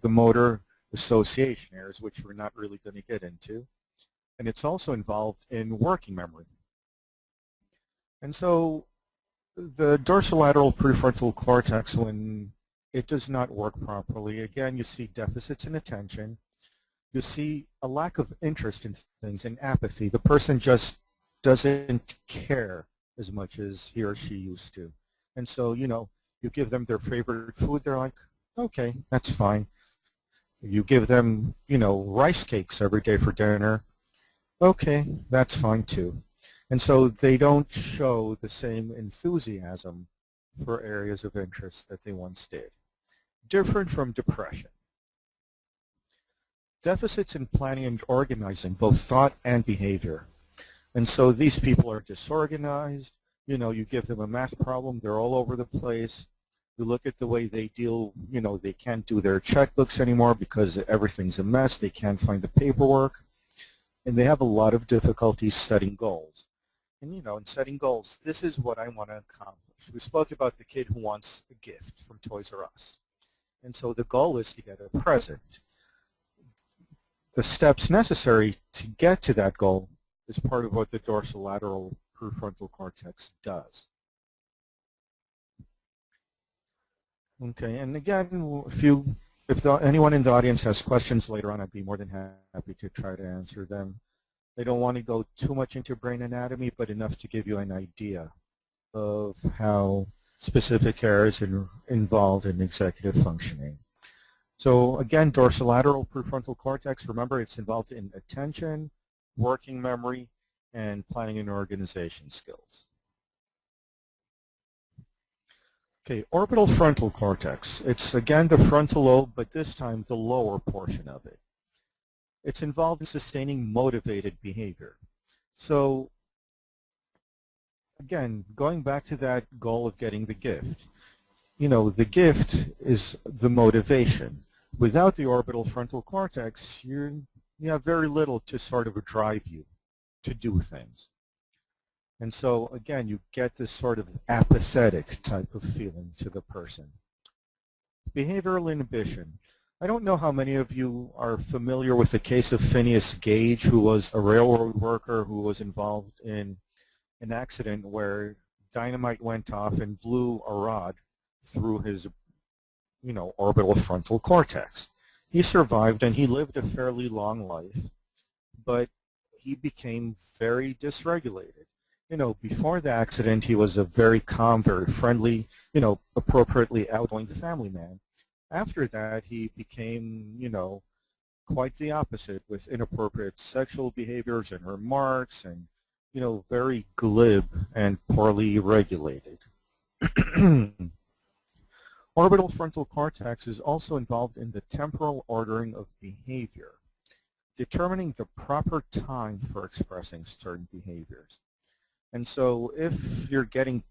the motor association areas, which we're not really going to get into. And it's also involved in working memory. And so the dorsolateral prefrontal cortex, when it does not work properly, again, you see deficits in attention. You see a lack of interest in things, and apathy. The person just doesn't care as much as he or she used to. And so, you give them their favorite food, they're like, okay, that's fine. You give them, rice cakes every day for dinner, okay, that's fine too. And so they don't show the same enthusiasm for areas of interest that they once did. Different from depression. Deficits in planning and organizing both thought and behavior. And so these people are disorganized. You know, you give them a math problem, they're all over the place. You look at the way they deal, you know, they can't do their checkbooks anymore because everything's a mess. They can't find the paperwork. And they have a lot of difficulty setting goals. And, you know, in setting goals, this is what I want to accomplish. We spoke about the kid who wants a gift from Toys R Us. And so the goal is to get a present. The steps necessary to get to that goal is part of what the dorsolateral prefrontal cortex does. Okay, and again, if anyone in the audience has questions later on, I'd be more than happy to try to answer them. I don't want to go too much into brain anatomy, but enough to give you an idea of how specific areas are involved in executive functioning. So again, dorsolateral prefrontal cortex, remember it's involved in attention, working memory, and planning and organization skills. Okay, orbital frontal cortex. It's again the frontal lobe, but this time the lower portion of it. It's involved in sustaining motivated behavior. So again, going back to that goal of getting the gift, you know, the gift is the motivation. Without the orbital frontal cortex, you have very little to sort of drive you to do things. And so, again, you get this sort of apathetic type of feeling to the person. Behavioral inhibition. I don't know how many of you are familiar with the case of Phineas Gage, who was a railroad worker who was involved in an accident where dynamite went off and blew a rod through his, you know, orbital frontal cortex. He survived and he lived a fairly long life, but he became very dysregulated. You know, before the accident, he was a very calm, very friendly, you know, appropriately outgoing family man. After that, he became, you know, quite the opposite, with inappropriate sexual behaviors and remarks and, you know, very glib and poorly regulated. Orbital frontal cortex is also involved in the temporal ordering of behavior, determining the proper time for expressing certain behaviors. And so if you're getting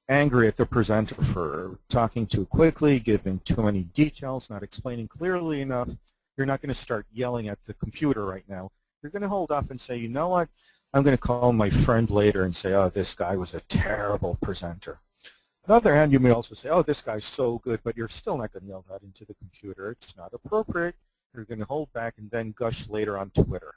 angry at the presenter for talking too quickly, giving too many details, not explaining clearly enough, you're not going to start yelling at the computer right now. You're going to hold off and say, you know what, I'm going to call my friend later and say, oh, this guy was a terrible presenter. On the other hand, you may also say, oh, this guy's so good, but you're still not going to yell that into the computer. It's not appropriate. You're going to hold back and then gush later on Twitter.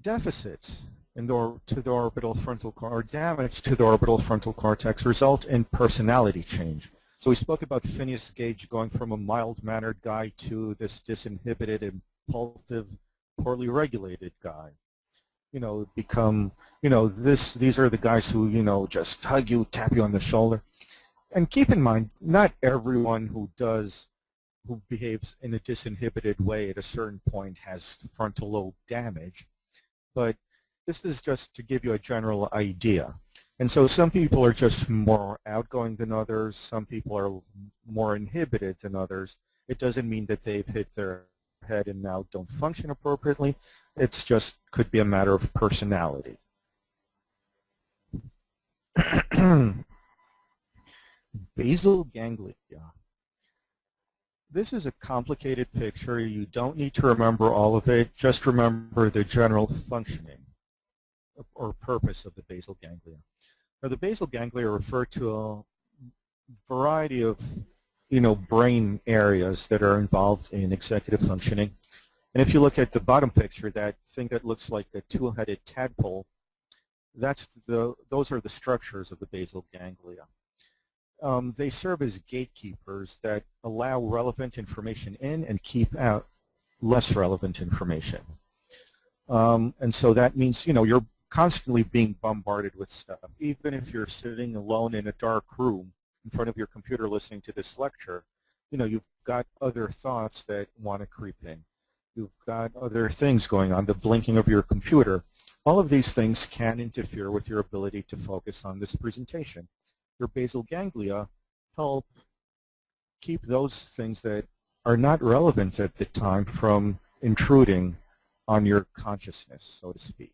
Deficits to the orbital frontal or damage to the orbital frontal cortex result in personality change. So we spoke about Phineas Gage going from a mild-mannered guy to this disinhibited, impulsive, poorly regulated guy. You know, these are the guys who, you know, just hug you, tap you on the shoulder. And keep in mind, not everyone who behaves in a disinhibited way at a certain point has frontal lobe damage, but this is just to give you a general idea. And so some people are just more outgoing than others. Some people are more inhibited than others. It doesn't mean that they've hit their head and now don't function appropriately. It's just could be a matter of personality. Basal ganglia. This is a complicated picture. You don't need to remember all of it. Just remember the general functioning or purpose of the basal ganglia. Now, the basal ganglia refer to a variety of, you know, brain areas that are involved in executive functioning. And if you look at the bottom picture, that thing that looks like a two-headed tadpole, those are the structures of the basal ganglia. They serve as gatekeepers that allow relevant information in and keep out less relevant information. And so that means, you know, you're constantly being bombarded with stuff. Even if you're sitting alone in a dark room in front of your computer listening to this lecture, you know, you've got other thoughts that want to creep in. You've got other things going on, the blinking of your computer. All of these things can interfere with your ability to focus on this presentation. Your basal ganglia help keep those things that are not relevant at the time from intruding on your consciousness, so to speak.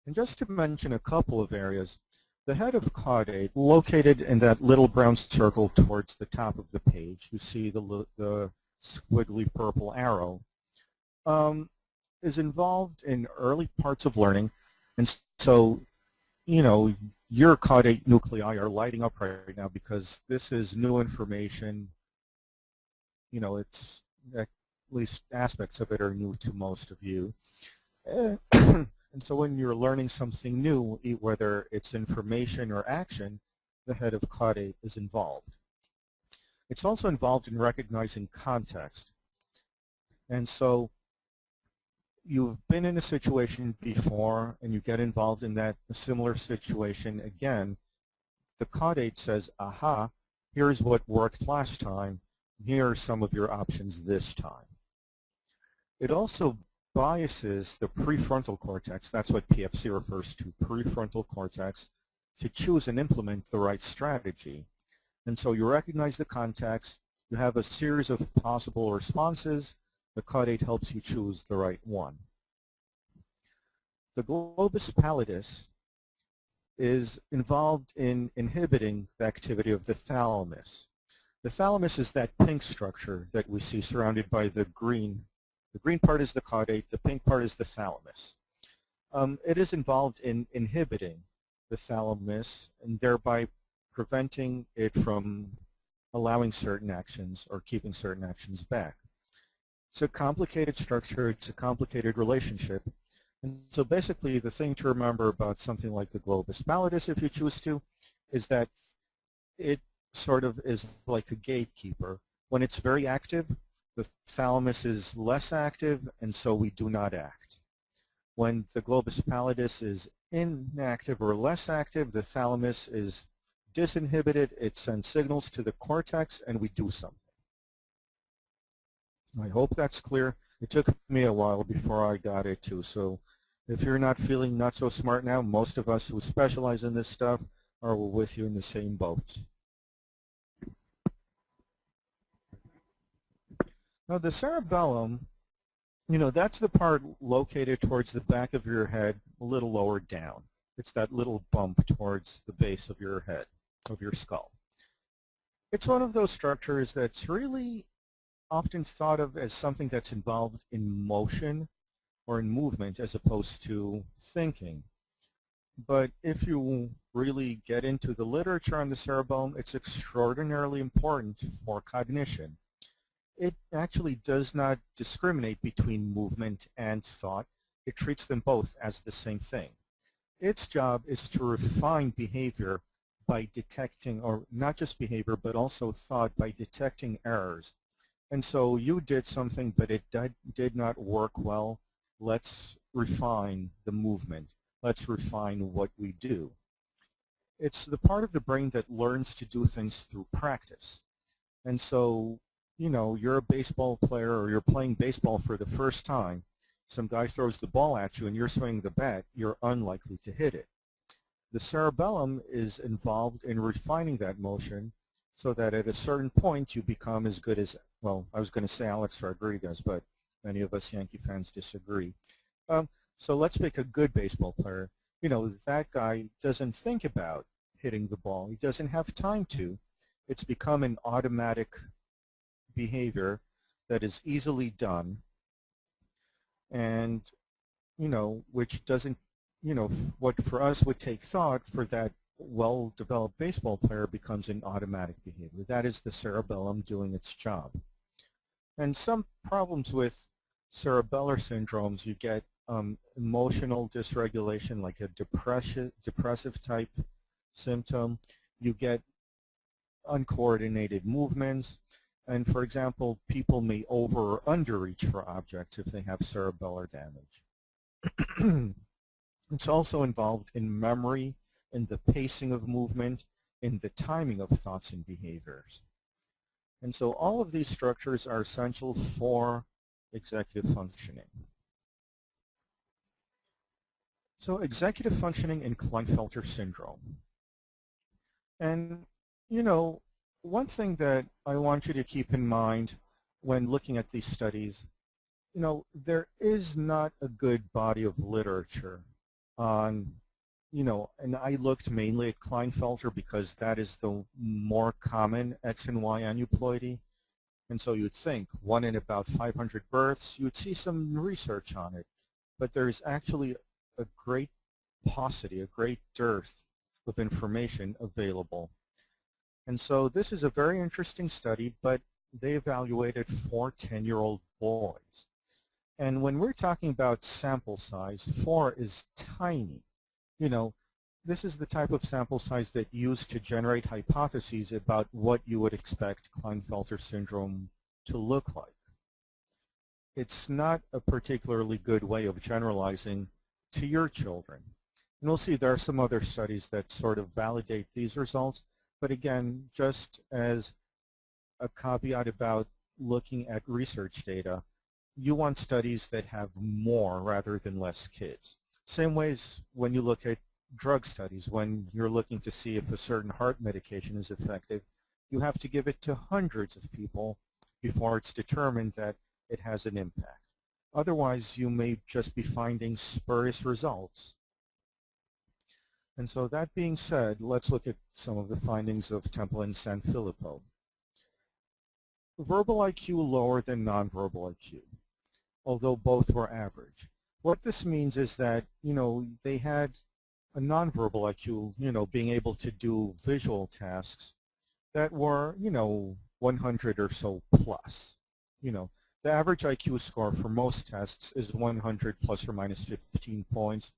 And just to mention a couple of areas, the head of caudate, located in that little brown circle towards the top of the page, you see the squiggly purple arrow, is involved in early parts of learning. And so, you know, your caudate nuclei are lighting up right now because this is new information. You know, it's at least aspects of it are new to most of you. And so when you're learning something new, whether it's information or action, the head of caudate is involved. It's also involved in recognizing context. And so you've been in a situation before and you get involved in that similar situation again. The caudate says, aha, here's what worked last time. Here are some of your options this time. It also biases the prefrontal cortex, that's what PFC refers to, prefrontal cortex, to choose and implement the right strategy. And so you recognize the context, you have a series of possible responses, the caudate helps you choose the right one. The globus pallidus is involved in inhibiting the activity of the thalamus. The thalamus is that pink structure that we see surrounded by the green. The green part is the caudate, the pink part is the thalamus. It is involved in inhibiting the thalamus and thereby preventing it from allowing certain actions or keeping certain actions back. It's a complicated structure, it's a complicated relationship. And so basically the thing to remember about something like the globus pallidus, if you choose to, is that it sort of is like a gatekeeper. When it's very active, the thalamus is less active, and so we do not act. When the globus pallidus is inactive or less active, the thalamus is disinhibited, it sends signals to the cortex, and we do something. I hope that's clear. It took me a while before I got it too, so if you're not feeling not so smart now, most of us who specialize in this stuff are with you in the same boat. Now the cerebellum, you know, that's the part located towards the back of your head, a little lower down. It's that little bump towards the base of your head, of your skull. It's one of those structures that's really often thought of as something that's involved in motion or in movement as opposed to thinking. But if you really get into the literature on the cerebellum, it's extraordinarily important for cognition. It actually does not discriminate between movement and thought. It treats them both as the same thing. Its job is to refine behavior by detecting, or not just behavior, but also thought by detecting errors. And so you did something, but it did not work well. Let's refine the movement. Let's refine what we do. It's the part of the brain that learns to do things through practice. And so, you know, you're a baseball player or you're playing baseball for the first time. Some guy throws the ball at you and you're swinging the bat, you're unlikely to hit it. The cerebellum is involved in refining that motion so that at a certain point you become as good as, well, I was going to say Alex Rodriguez, but many of us Yankee fans disagree. So let's pick a good baseball player. You know, that guy doesn't think about hitting the ball. He doesn't have time to. It's become an automatic behavior that is easily done and, you know, which doesn't, you know, what for us would take thought, for that well-developed baseball player becomes an automatic behavior. That is the cerebellum doing its job. And some problems with cerebellar syndromes, you get emotional dysregulation, like a depressive type symptom. You get uncoordinated movements. And for example, people may over or under reach for objects if they have cerebellar damage. It's also involved in memory, in the pacing of movement, in the timing of thoughts and behaviors. And so all of these structures are essential for executive functioning. So executive functioning in Klinefelter syndrome. And, you know, One thing that I want you to keep in mind when looking at these studies, there is not a good body of literature on, and I looked mainly at Klinefelter because that is the more common X and Y aneuploidy. And so you'd think 1 in about 500 births, you'd see some research on it. But there's actually a great paucity, a great dearth of information available. And so this is a very interesting study, but they evaluated 4 10-year-old boys. And when we're talking about sample size, 4 is tiny. This is the type of sample size that used to generate hypotheses about what you would expect Klinefelter syndrome to look like. It's not a particularly good way of generalizing to your children. And we'll see there are some other studies that sort of validate these results. But again, just as a caveat about looking at research data, you want studies that have more rather than less kids. Same ways when you look at drug studies, when you're looking to see if a certain heart medication is effective, you have to give it to hundreds of people before it's determined that it has an impact. Otherwise, you may just be finding spurious results. And so that being said, let's look at some of the findings of Temple and Sanfilippo. Verbal IQ lower than nonverbal IQ, although both were average. What this means is that, they had a nonverbal IQ, being able to do visual tasks that were, 100 or so plus. The average IQ score for most tests is 100 plus or minus 15 points.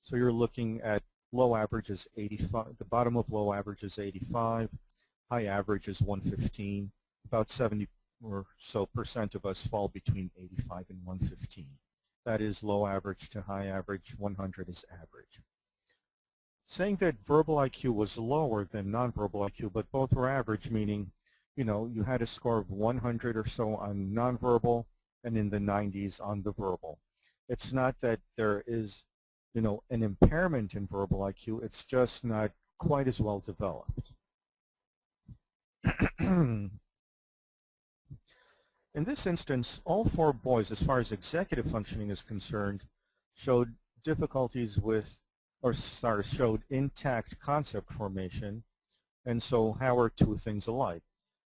So you're looking at low average is 85. The bottom of low average is 85. High average is 115. About 70 or so % of us fall between 85 and 115. That is low average to high average. 100 is average. Saying that verbal IQ was lower than nonverbal IQ, but both were average, meaning, you had a score of 100 or so on nonverbal and in the 90s on the verbal. It's not that there is, an impairment in verbal IQ. It's just not quite as well developed. In this instance, all 4 boys, as far as executive functioning is concerned, showed difficulties with, showed intact concept formation. And so how are 2 things alike?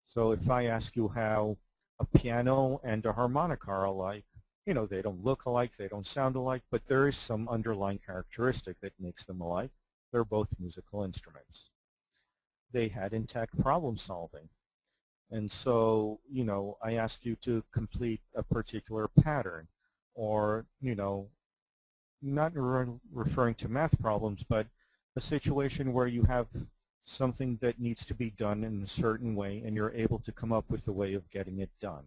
So if I ask you how a piano and a harmonica are alike, they don't look alike, they don't sound alike, but there is some underlying characteristic that makes them alike. They're both musical instruments. They had intact problem solving. And so, I ask you to complete a particular pattern, or, not referring to math problems, but a situation where you have something that needs to be done in a certain way and you're able to come up with a way of getting it done.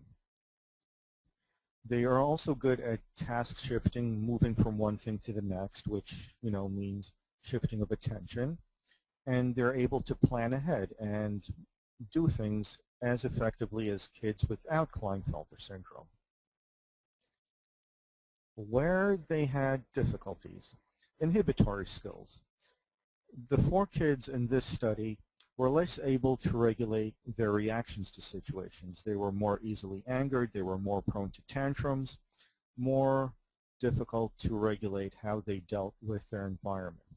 They are also good at task shifting, moving from one thing to the next, which means shifting of attention, and they're able to plan ahead and do things as effectively as kids without Klinefelter syndrome. Where they had difficulties, inhibitory skills. The 4 kids in this study were less able to regulate their reactions to situations. They were more easily angered, they were more prone to tantrums, more difficult to regulate how they dealt with their environment.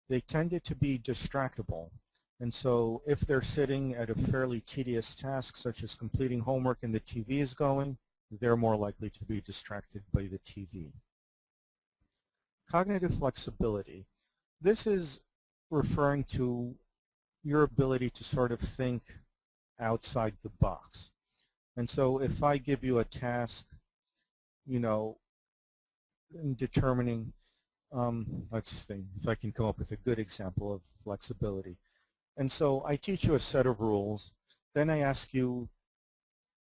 They tended to be distractible, and so if they're sitting at a fairly tedious task such as completing homework and the TV is going, they're more likely to be distracted by the TV. Cognitive flexibility. This is referring to your ability to sort of think outside the box. And so if I give you a task, in determining, let's think if I can come up with a good example of flexibility. And so I teach you a set of rules, then I ask you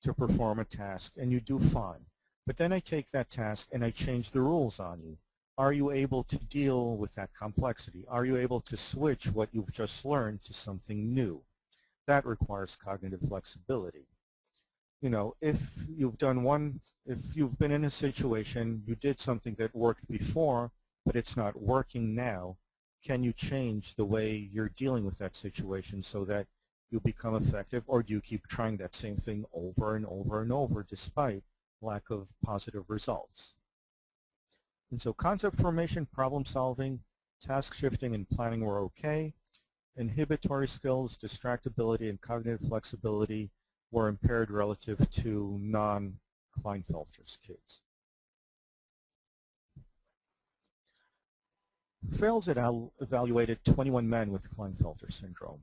to perform a task, and you do fine. But then I take that task and I change the rules on you. Are you able to deal with that complexity? Are you able to switch what you've just learned to something new? That requires cognitive flexibility. If you've been in a situation, you did something that worked before, but it's not working now, can you change the way you're dealing with that situation so that you become effective, or do you keep trying that same thing over and over and over despite lack of positive results? And so concept formation, problem solving, task shifting, and planning were okay. Inhibitory skills, distractibility, and cognitive flexibility were impaired relative to non-Klinefelter's kids. Fales et al. Evaluated 21 men with Klinefelter syndrome.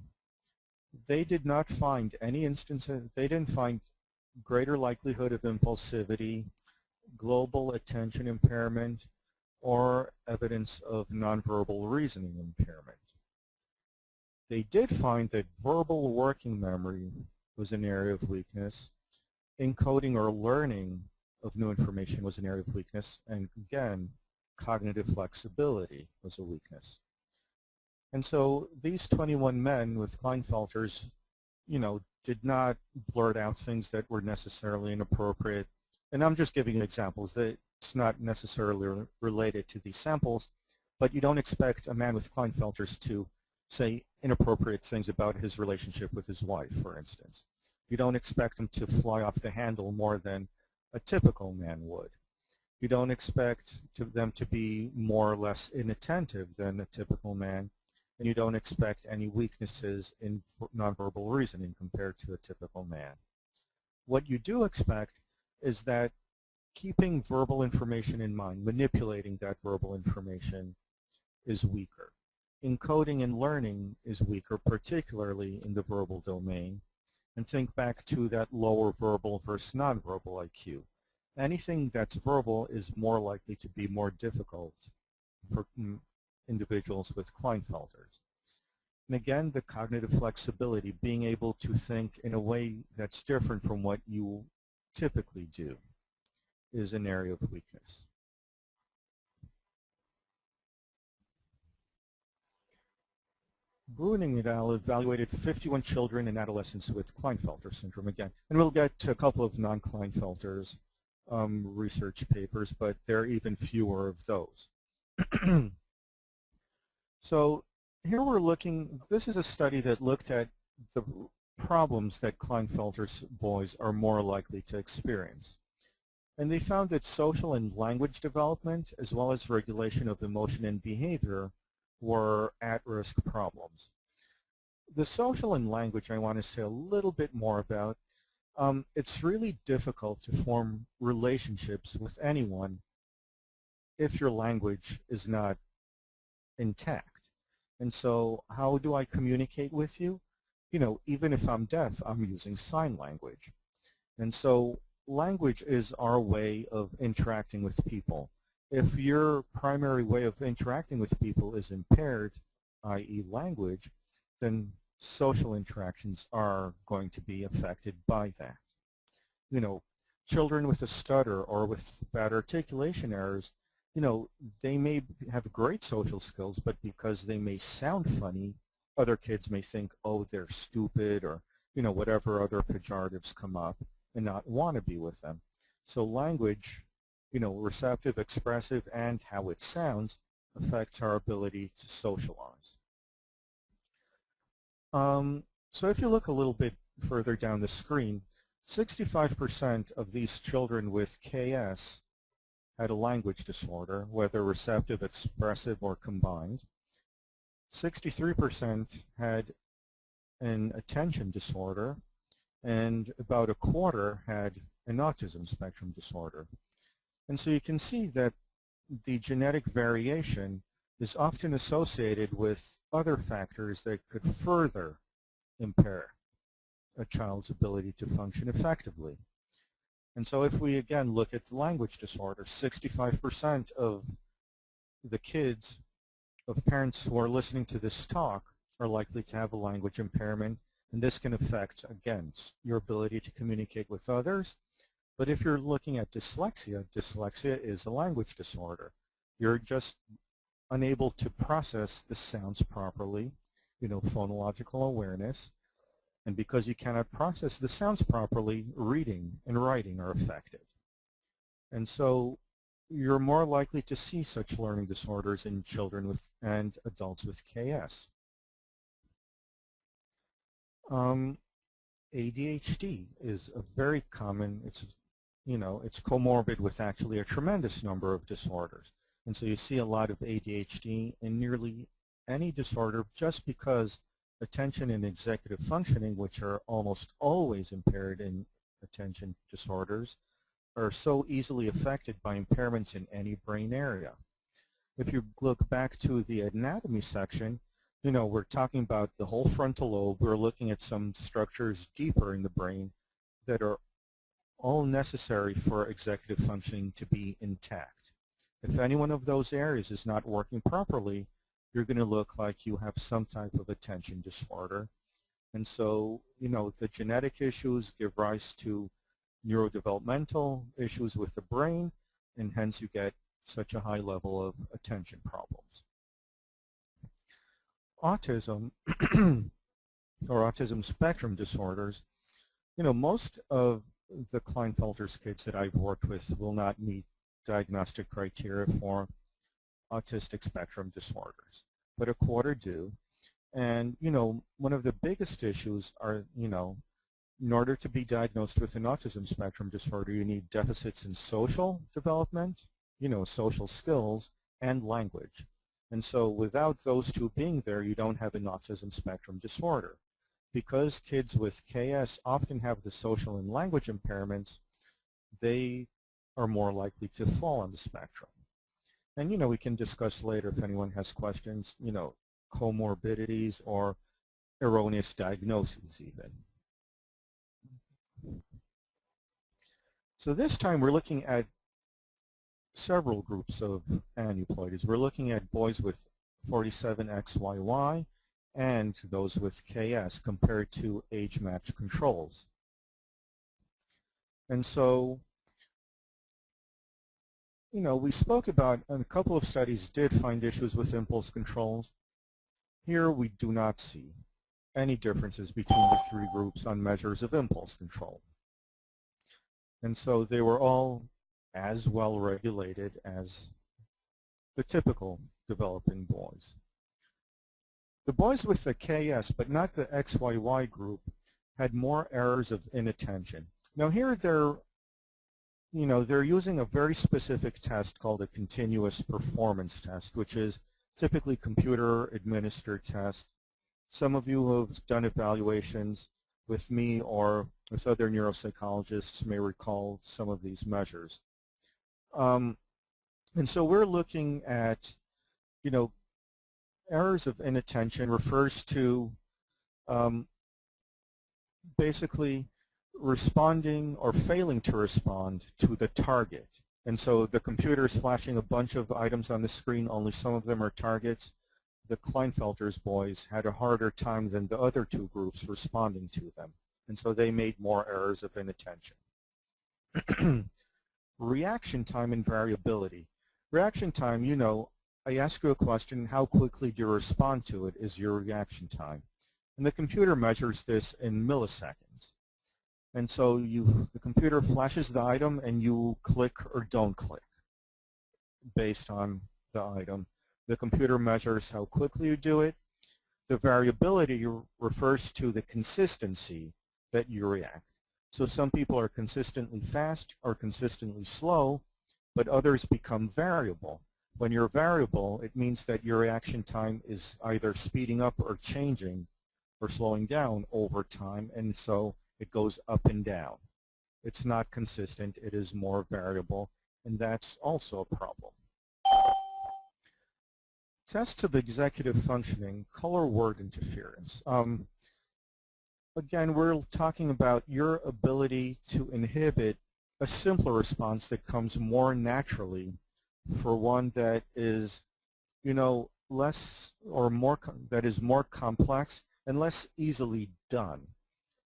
They did not find any instances, they didn't find greater likelihood of impulsivity, global attention impairment, or evidence of nonverbal reasoning impairment. They did find that verbal working memory was an area of weakness, encoding or learning of new information was an area of weakness, and again, cognitive flexibility was a weakness. And so these 21 men with Klinefelters, did not blurt out things that were necessarily inappropriate. And I'm just giving you examples. It's not necessarily related to these samples, but you don't expect a man with Klinefelters to say inappropriate things about his relationship with his wife, for instance. You don't expect him to fly off the handle more than a typical man would. You don't expect them to be more or less inattentive than a typical man, and you don't expect any weaknesses in nonverbal reasoning compared to a typical man. What you do expect is that keeping verbal information in mind, manipulating that verbal information, is weaker. Encoding and learning is weaker, particularly in the verbal domain. And think back to that lower verbal versus nonverbal IQ. Anything that's verbal is more likely to be more difficult for individuals with Klinefelters. And again, the cognitive flexibility, being able to think in a way that's different from what you typically do, is an area of weakness. Bruning et al. Evaluated 51 children and adolescents with Klinefelter syndrome again. And we'll get to a couple of non-Klinefelters research papers, but there are even fewer of those. So here we're looking, this is a study that looked at the problems that Klinefelter's boys are more likely to experience. And they found that social and language development, as well as regulation of emotion and behavior, were at-risk problems. The social and language I want to say a little bit more about. It's really difficult to form relationships with anyone if your language is not intact. And so how do I communicate with you? Even if I'm deaf, I'm using sign language. And so language is our way of interacting with people. If your primary way of interacting with people is impaired, i.e. language, then social interactions are going to be affected by that. Children with a stutter or with bad articulation errors, they may have great social skills, but because they may sound funny, other kids may think, oh, they're stupid, or whatever other pejoratives come up, and not want to be with them. So language, receptive, expressive, and how it sounds affects our ability to socialize. So if you look a little bit further down the screen, 65% of these children with KS had a language disorder, whether receptive, expressive, or combined. 63% had an attention disorder, and about a quarter had an autism spectrum disorder. And so you can see that the genetic variation is often associated with other factors that could further impair a child's ability to function effectively. And so if we again look at the language disorder, 65% of the kids of parents who are listening to this talk are likely to have a language impairment, and this can affect, again, your ability to communicate with others. But if you're looking at dyslexia, dyslexia is a language disorder. You're just unable to process the sounds properly, phonological awareness. And because you cannot process the sounds properly, reading and writing are affected. And so you're more likely to see such learning disorders in children with and adults with KS. ADHD is a very common, it's comorbid with actually a tremendous number of disorders. And so you see a lot of ADHD in nearly any disorder just because attention and executive functioning, which are almost always impaired in attention disorders, are so easily affected by impairments in any brain area. If you look back to the anatomy section, we're talking about the whole frontal lobe. We're looking at some structures deeper in the brain that are all necessary for executive functioning to be intact. If any one of those areas is not working properly, you're going to look like you have some type of attention disorder. And so, the genetic issues give rise to neurodevelopmental issues with the brain, and hence you get such a high level of attention problems. Autism or autism spectrum disorders, most of the Klinefelter's kids that I've worked with will not meet diagnostic criteria for autistic spectrum disorders, but a quarter do. And, one of the biggest issues are, in order to be diagnosed with an autism spectrum disorder, you need deficits in social development, social skills, and language. And so without those two being there, you don't have an autism spectrum disorder. Because kids with KS often have the social and language impairments, they are more likely to fall on the spectrum. And, we can discuss later if anyone has questions, comorbidities or erroneous diagnoses even. So this time we're looking at several groups of aneuploidies. We're looking at boys with 47XYY and those with KS compared to age-matched controls. And so, we spoke about, and a couple of studies did find issues with impulse controls. Here we do not see any differences between the three groups on measures of impulse control. And so they were all as well regulated as the typical developing boys. The boys with the KS, but not the XYY group, had more errors of inattention. Now here they're using a very specific test called a continuous performance test, which is typically computer-administered test. Some of you who have done evaluations with me or with other neuropsychologists may recall some of these measures. And so we're looking at, errors of inattention refers to basically responding or failing to respond to the target. And so the computer is flashing a bunch of items on the screen, only some of them are targets. The Klinefelter's boys had a harder time than the other two groups responding to them. And so they made more errors of inattention. Reaction time and variability. Reaction time, I ask you a question, how quickly do you respond to it is your reaction time. And the computer measures this in milliseconds. And so the computer flashes the item and you click or don't click based on the item. The computer measures how quickly you do it. The variability refers to the consistency that you react. So some people are consistently fast or consistently slow, but others become variable. When you're variable, it means that your reaction time is either speeding up or changing or slowing down over time, and so it goes up and down. It's not consistent, it is more variable, and that's also a problem. Tests of executive functioning, color word interference. Again, we're talking about your ability to inhibit a simpler response that comes more naturally for one that is, less or more, that is more complex and less easily done.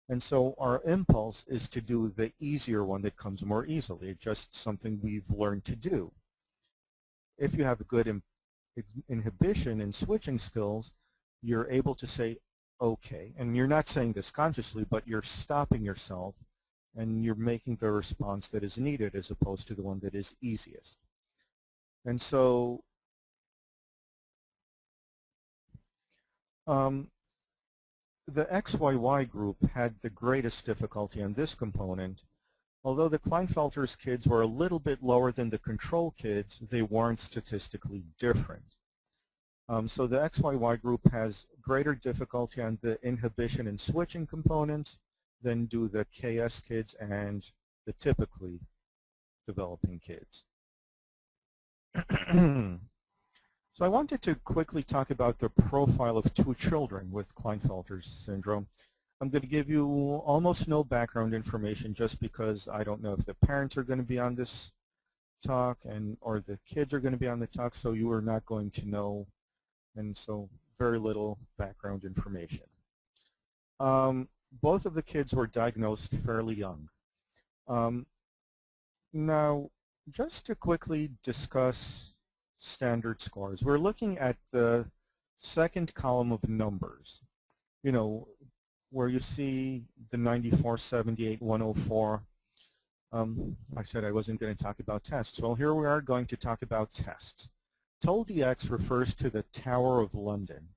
And so our impulse is to do the easier one that comes more easily. It's just something we've learned to do. If you have a good inhibition and switching skills, you're able to say, okay, and you're not saying this consciously, but you're stopping yourself and you're making the response that is needed as opposed to the one that is easiest. And so the XYY group had the greatest difficulty on this component. Although the Klinefelter's kids were a little bit lower than the control kids, they weren't statistically different. So the XYY group has greater difficulty on the inhibition and switching components than do the KS kids and the typically developing kids. So I wanted to quickly talk about the profile of two children with Klinefelter's syndrome. I'm going to give you almost no background information just because I don't know if the parents are going to be on this talk or the kids are going to be on the talk, so you are not going to know, and so very little background information. Both of the kids were diagnosed fairly young. Now, just to quickly discuss standard scores, we're looking at the second column of numbers, you know, where you see the 94, 78, 104. I said I wasn't going to talk about tests. Well, here we are going to talk about tests. TOLDX refers to the Tower of London.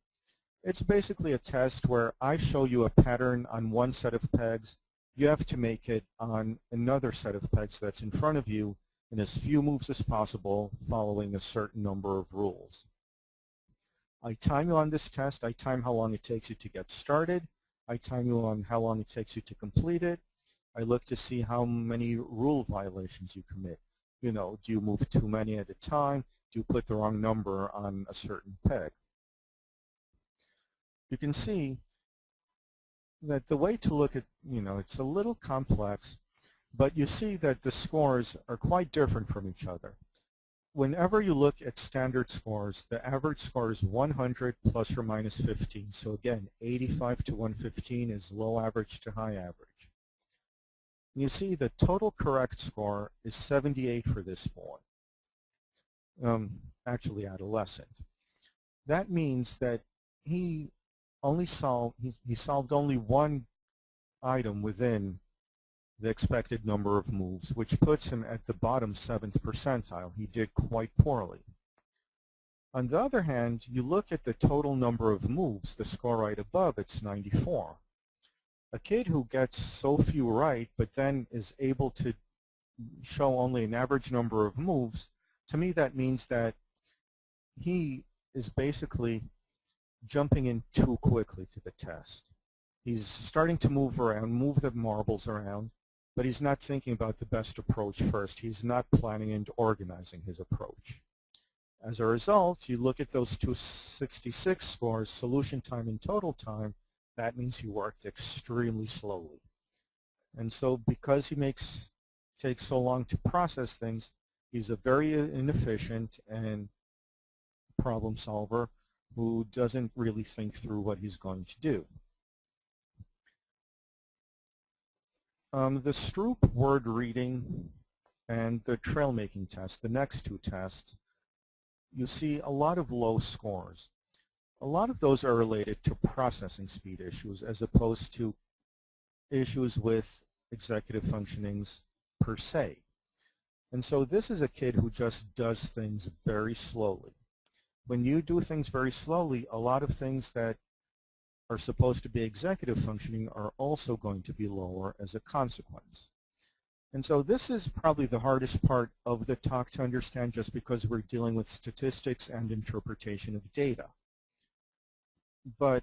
It's basically a test where I show you a pattern on one set of pegs. You have to make it on another set of pegs that's in front of you in as few moves as possible, following a certain number of rules. I time you on this test. I time how long it takes you to get started. I time you on how long it takes you to complete it. I look to see how many rule violations you commit. You know, do you move too many at a time? Do you put the wrong number on a certain peg? You can see that the way to look at, you know, it's a little complex, but you see that the scores are quite different from each other. Whenever you look at standard scores, the average score is 100 plus or minus 15. So again, 85 to 115 is low average to high average. You see the total correct score is 78 for this boy, actually adolescent. That means that he solved only one item within the expected number of moves, which puts him at the bottom 7th percentile. He did quite poorly. On the other hand, you look at the total number of moves, the score right above, it's 94. A kid who gets so few right, but then is able to show only an average number of moves, to me that means that he is basically jumping in too quickly to the test. He's starting to move around, move the marbles around, but he's not thinking about the best approach first. He's not planning and organizing his approach. As a result, you look at those 266 scores, solution time and total time, that means he worked extremely slowly. And so because he takes so long to process things, he's a very inefficient and problem solver who doesn't really think through what he's going to do. The Stroop word reading and the trail making test, the next two tests, you see a lot of low scores. A lot of those are related to processing speed issues as opposed to issues with executive functionings per se. And so this is a kid who just does things very slowly. When you do things very slowly, a lot of things that are supposed to be executive functioning are also going to be lower as a consequence. And so this is probably the hardest part of the talk to understand just because we're dealing with statistics and interpretation of data. But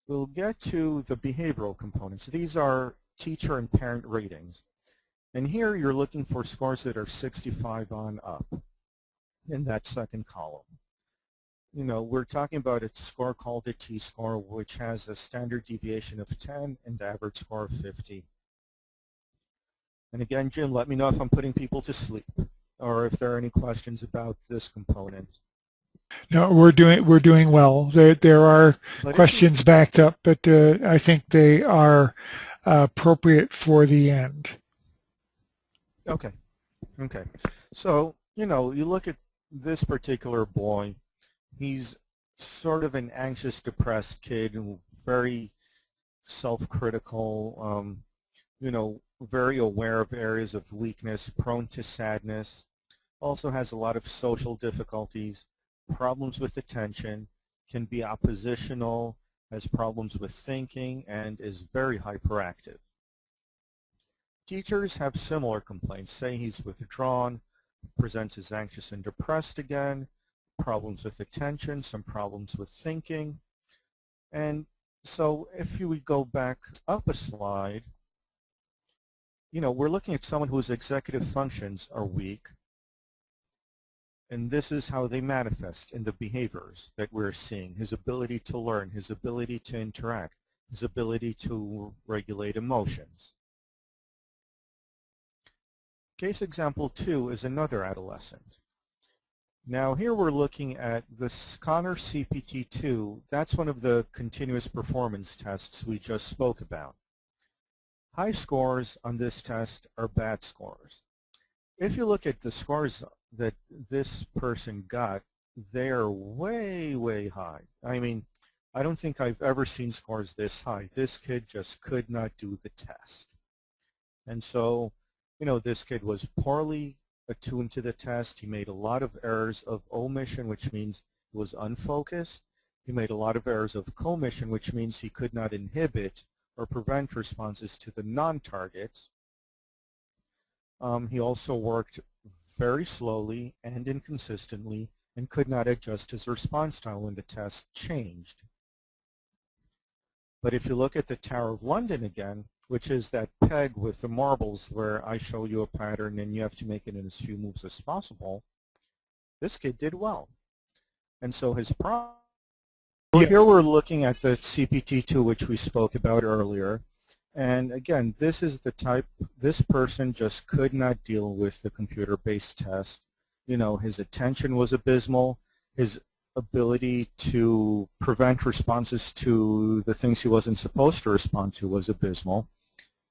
we'll get to the behavioral components. These are teacher and parent ratings. And here you're looking for scores that are 65 on up in that second column. You know, we're talking about a score called a T-score, which has a standard deviation of 10 and average score of 50. And again, Jim, let me know if I'm putting people to sleep or if there are any questions about this component. No, we're doing well. There are questions backed up, but I think they are appropriate for the end. Okay. Okay. So, you know, you look at this particular boy. He's sort of an anxious, depressed kid, very self-critical, you know, very aware of areas of weakness, prone to sadness, also has a lot of social difficulties, problems with attention, can be oppositional, has problems with thinking, and is very hyperactive. Teachers have similar complaints. Say he's withdrawn, presents as anxious and depressed again, problems with attention, some problems with thinking. And so if we go back up a slide, we're looking at someone whose executive functions are weak, and this is how they manifest in the behaviors that we're seeing: his ability to learn, his ability to interact, his ability to regulate emotions. Case example 2 is another adolescent. Now here we're looking at the Connor CPT-2. That's one of the continuous performance tests we just spoke about. High scores on this test are bad scores. If you look at the scores that this person got, they are way, way high. I mean, I don't think I've ever seen scores this high. This kid just could not do the test. And so, this kid was poorly attuned to the test. He made a lot of errors of omission, which means he was unfocused. He made a lot of errors of commission, which means he could not inhibit or prevent responses to the non-targets. He also worked very slowly and inconsistently and could not adjust his response style when the test changed. But if you look at the Tower of London again, which is that peg with the marbles where I show you a pattern and you have to make it in as few moves as possible, this kid did well. And so his problem, here we're looking at the CPT-2, which we spoke about earlier. And again, this is the type, this person just could not deal with the computer-based test. His attention was abysmal. His ability to prevent responses to the things he wasn't supposed to respond to was abysmal.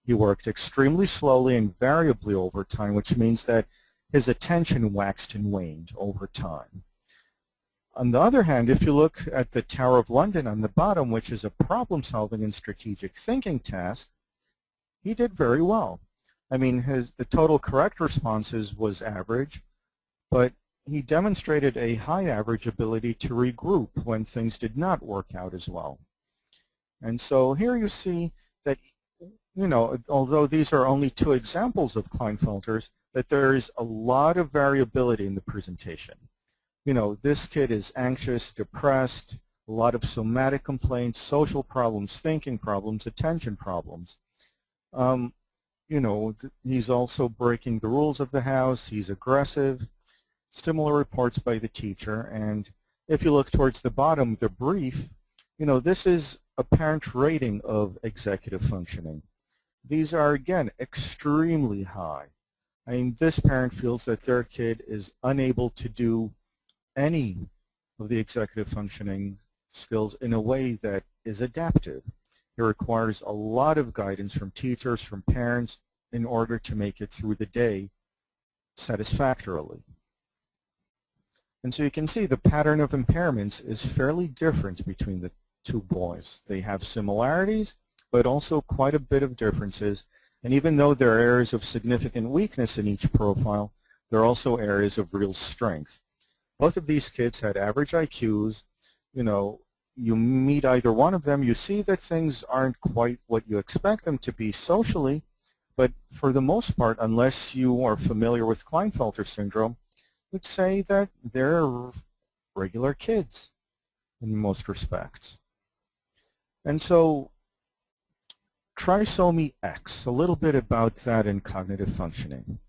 He worked extremely slowly and variably over time, which means that his attention waxed and waned over time. On the other hand, if you look at the Tower of London on the bottom, which is a problem-solving and strategic thinking task, he did very well. I mean, the total correct responses was average, but he demonstrated a high average ability to regroup when things did not work out as well. And so here you see that, although these are only 2 examples of Klinefelters, that there is a lot of variability in the presentation. This kid is anxious, depressed, a lot of somatic complaints, social problems, thinking problems, attention problems. He's also breaking the rules of the house, he's aggressive. Similar reports by the teacher. And if you look towards the bottom, the brief, this is a parent rating of executive functioning. These are, again, extremely high. I mean, this parent feels that their kid is unable to do any of the executive functioning skills in a way that is adaptive. It requires a lot of guidance from teachers, from parents, in order to make it through the day satisfactorily. And so you can see the pattern of impairments is fairly different between the 2 boys. They have similarities, but also quite a bit of differences. And even though there are areas of significant weakness in each profile, there are also areas of real strength. Both of these kids had average IQs. You meet either one of them, you see that things aren't quite what you expect them to be socially, but for the most part, unless you are familiar with Klinefelter syndrome, would say that they're regular kids in most respects. And so trisomy X, a little bit about that in cognitive functioning.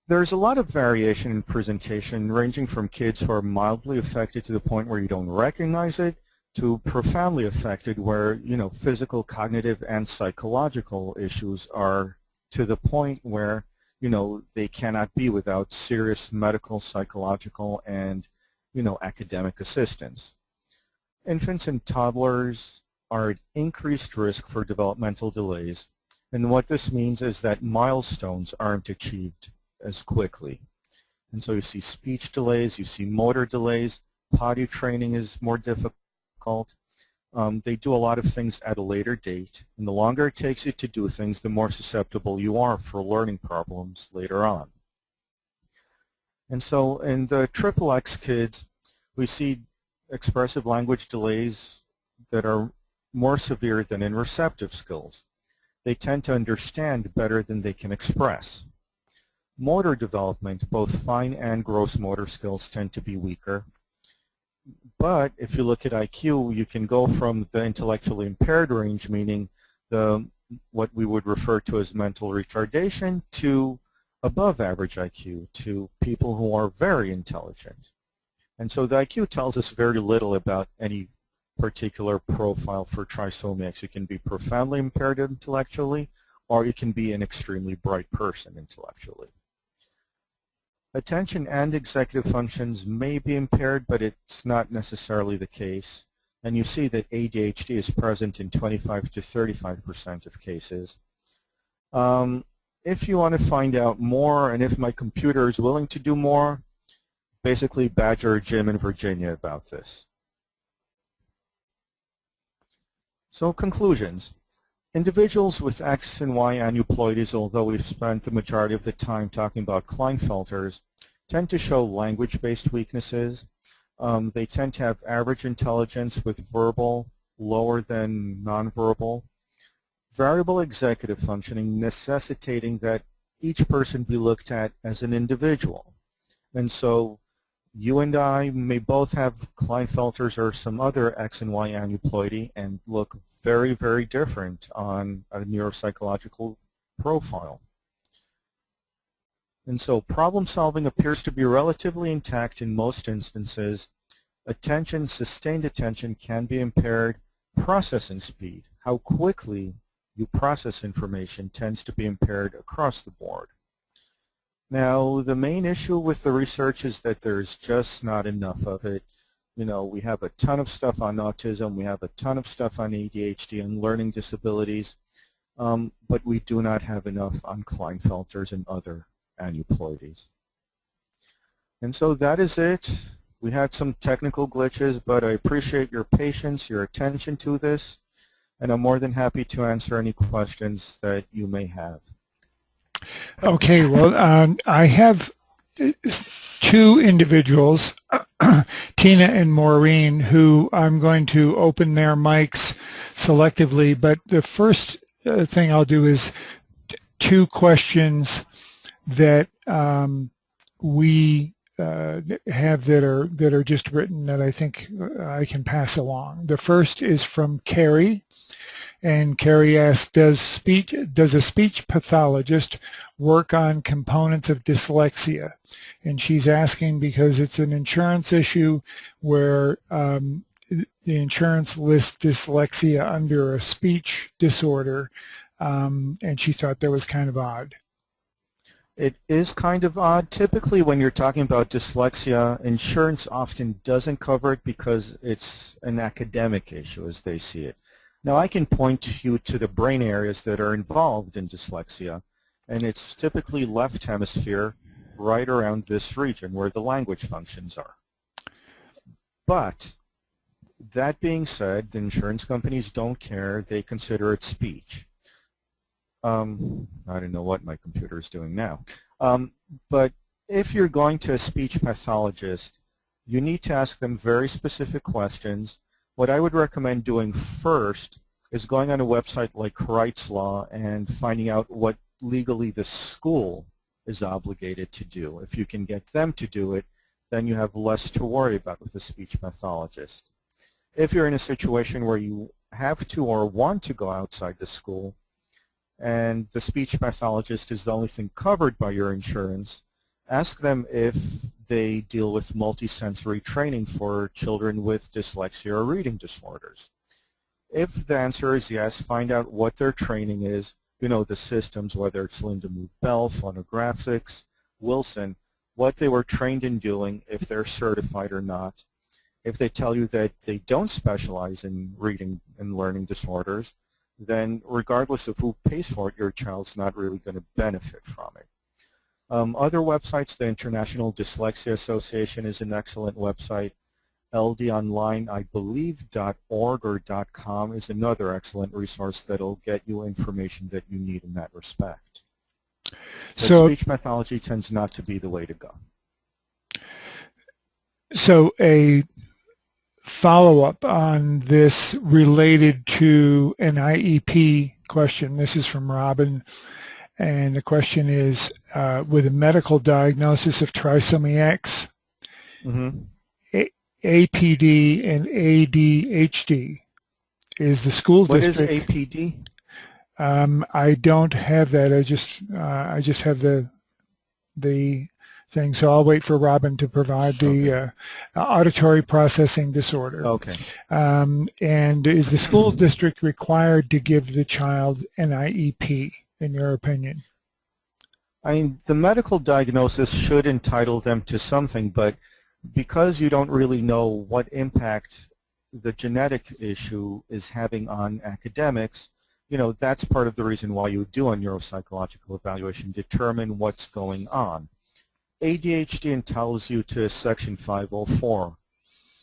There's a lot of variation in presentation, ranging from kids who are mildly affected to the point where you don't recognize it, to profoundly affected where, physical, cognitive, and psychological issues are to the point where they cannot be without serious medical, psychological, and, academic assistance. Infants and toddlers are at increased risk for developmental delays, and what this means is that milestones aren't achieved as quickly. And so you see speech delays, you see motor delays, potty training is more difficult. They do a lot of things at a later date, and the longer it takes you to do things, the more susceptible you are for learning problems later on. And so in the XXX kids, we see expressive language delays that are more severe than in receptive skills. They tend to understand better than they can express. Motor development, both fine and gross motor skills, tend to be weaker. But if you look at IQ, you can go from the intellectually impaired range, meaning what we would refer to as mental retardation, to above average IQ, to people who are very intelligent. And so the IQ tells us very little about any particular profile for trisomy X. You can be profoundly impaired intellectually, or you can be an extremely bright person intellectually. Attention and executive functions may be impaired, but it's not necessarily the case. And you see that ADHD is present in 25 to 35% of cases. If you want to find out more, and if my computer is willing to do more, basically badger Jim in Virginia about this. So conclusions. Individuals with X and Y aneuploidies, although we've spent the majority of the time talking about Klinefelters, tend to show language-based weaknesses. They tend to have average intelligence with verbal lower than nonverbal. Variable executive functioning, necessitating that each person be looked at as an individual. And so you and I may both have Klinefelters or some other X and Y aneuploidy and look very, very different on a neuropsychological profile. And so problem solving appears to be relatively intact in most instances. Attention, sustained attention, can be impaired. Processing speed, how quickly you process information, tends to be impaired across the board. Now, the main issue with the research is that there's just not enough of it. You know, we have a ton of stuff on autism, we have a ton of stuff on ADHD and learning disabilities, but we do not have enough on Klinefelters and other aneuploidies. And so that is it. We had some technical glitches, but I appreciate your patience, your attention to this, and I'm more than happy to answer any questions that you may have. Okay, well, I have two individuals, Tina and Maureen, who I'm going to open their mics selectively, but the first thing I'll do is two questions that we have that are just written that I think I can pass along. The first is from Carrie. And Carrie asked, does a speech pathologist work on components of dyslexia? And she's asking because it's an insurance issue where the insurance lists dyslexia under a speech disorder, and she thought that was kind of odd. It is kind of odd. Typically when you're talking about dyslexia, insurance often doesn't cover it because it's an academic issue as they see it. Now, I can point you to the brain areas that are involved in dyslexia, and it's typically left hemisphere right around this region where the language functions are. But that being said, the insurance companies don't care. They consider it speech. I don't know what my computer is doing now. But if you're going to a speech pathologist, you need to ask them very specific questions. What I would recommend doing first is going on a website like Wright's Law and finding out what legally the school is obligated to do. If you can get them to do it, then you have less to worry about with a speech pathologist. If you're in a situation where you have to or want to go outside the school and the speech pathologist is the only thing covered by your insurance, ask them if they deal with multisensory training for children with dyslexia or reading disorders. If the answer is yes, find out what their training is. You know, the systems, whether it's Lindemuth Bell, Phonographics, Wilson, what they were trained in doing, if they're certified or not. If they tell you that they don't specialize in reading and learning disorders, then regardless of who pays for it, your child's not really going to benefit from it. Other websites, the International Dyslexia Association is an excellent website. LDonline, I believe, .org or .com is another excellent resource that will get you information that you need in that respect. But so speech pathology tends not to be the way to go. So a follow-up on this related to an IEP question. This is from Robin, and the question is, with a medical diagnosis of trisomy X, APD and ADHD, is the school district... What is APD? I don't have that. I just have the thing. So I'll wait for Robin to provide the auditory processing disorder. Okay. And is the school district required to give the child an IEP, in your opinion? I mean, the medical diagnosis should entitle them to something, but because you don't really know what impact the genetic issue is having on academics, you know, that's part of the reason why you do a neuropsychological evaluation, determine what's going on. ADHD entitles you to Section 504.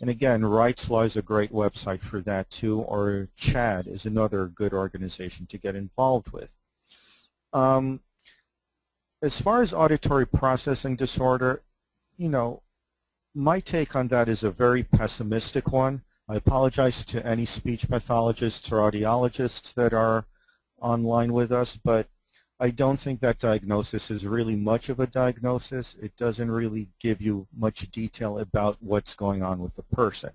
And again, Rights Law is a great website for that too, or CHAD is another good organization to get involved with. As far as auditory processing disorder, you know, my take on that is a very pessimistic one. I apologize to any speech pathologists or audiologists that are online with us, but I don't think that diagnosis is really much of a diagnosis. It doesn't really give you much detail about what's going on with the person.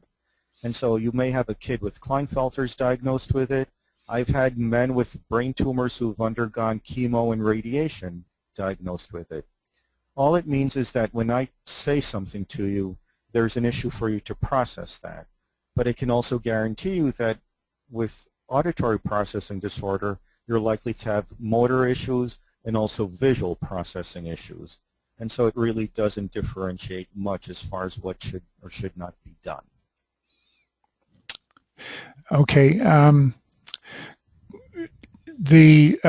And so you may have a kid with Klinefelter's diagnosed with it. I've had men with brain tumors who've undergone chemo and radiation diagnosed with it. All it means is that when I say something to you, there's an issue for you to process that. But it can also guarantee you that with auditory processing disorder, you're likely to have motor issues and also visual processing issues. And so it really doesn't differentiate much as far as what should or should not be done. Okay. The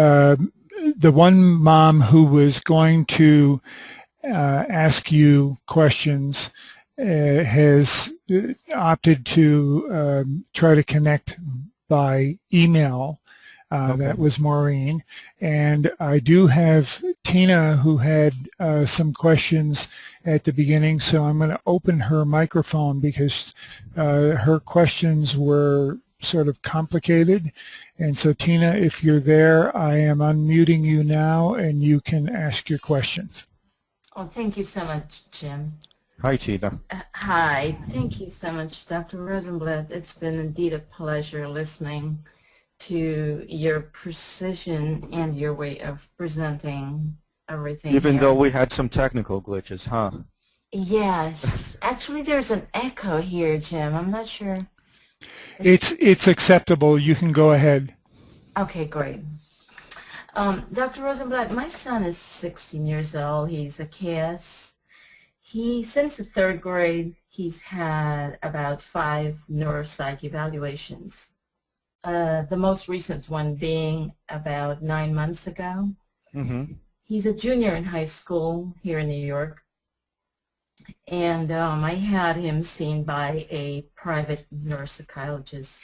one mom who was going to ask you questions has opted to try to connect by email. Okay. That was Maureen. And I do have Tina, who had some questions at the beginning, so I'm going to open her microphone because her questions were sort of complicated. And so Tina, if you're there, I am unmuting you now and you can ask your questions. Oh, thank you so much, Jim. Hi, Tina. Hi. Thank you so much, Dr. Rozenblatt. It's been indeed a pleasure listening to your precision and your way of presenting everything. Even here. though we had some technical glitches, huh? Yes. Actually, there's an echo here, Jim. I'm not sure. It's acceptable. You can go ahead. Okay, great. Dr. Rozenblatt, my son is 16 years old. He's a KS. Since the 3rd grade, he's had about 5 neuropsych evaluations. The most recent one being about 9 months ago. Mm-hmm. He's a junior in high school here in New York. And I had him seen by a private neuropsychologist.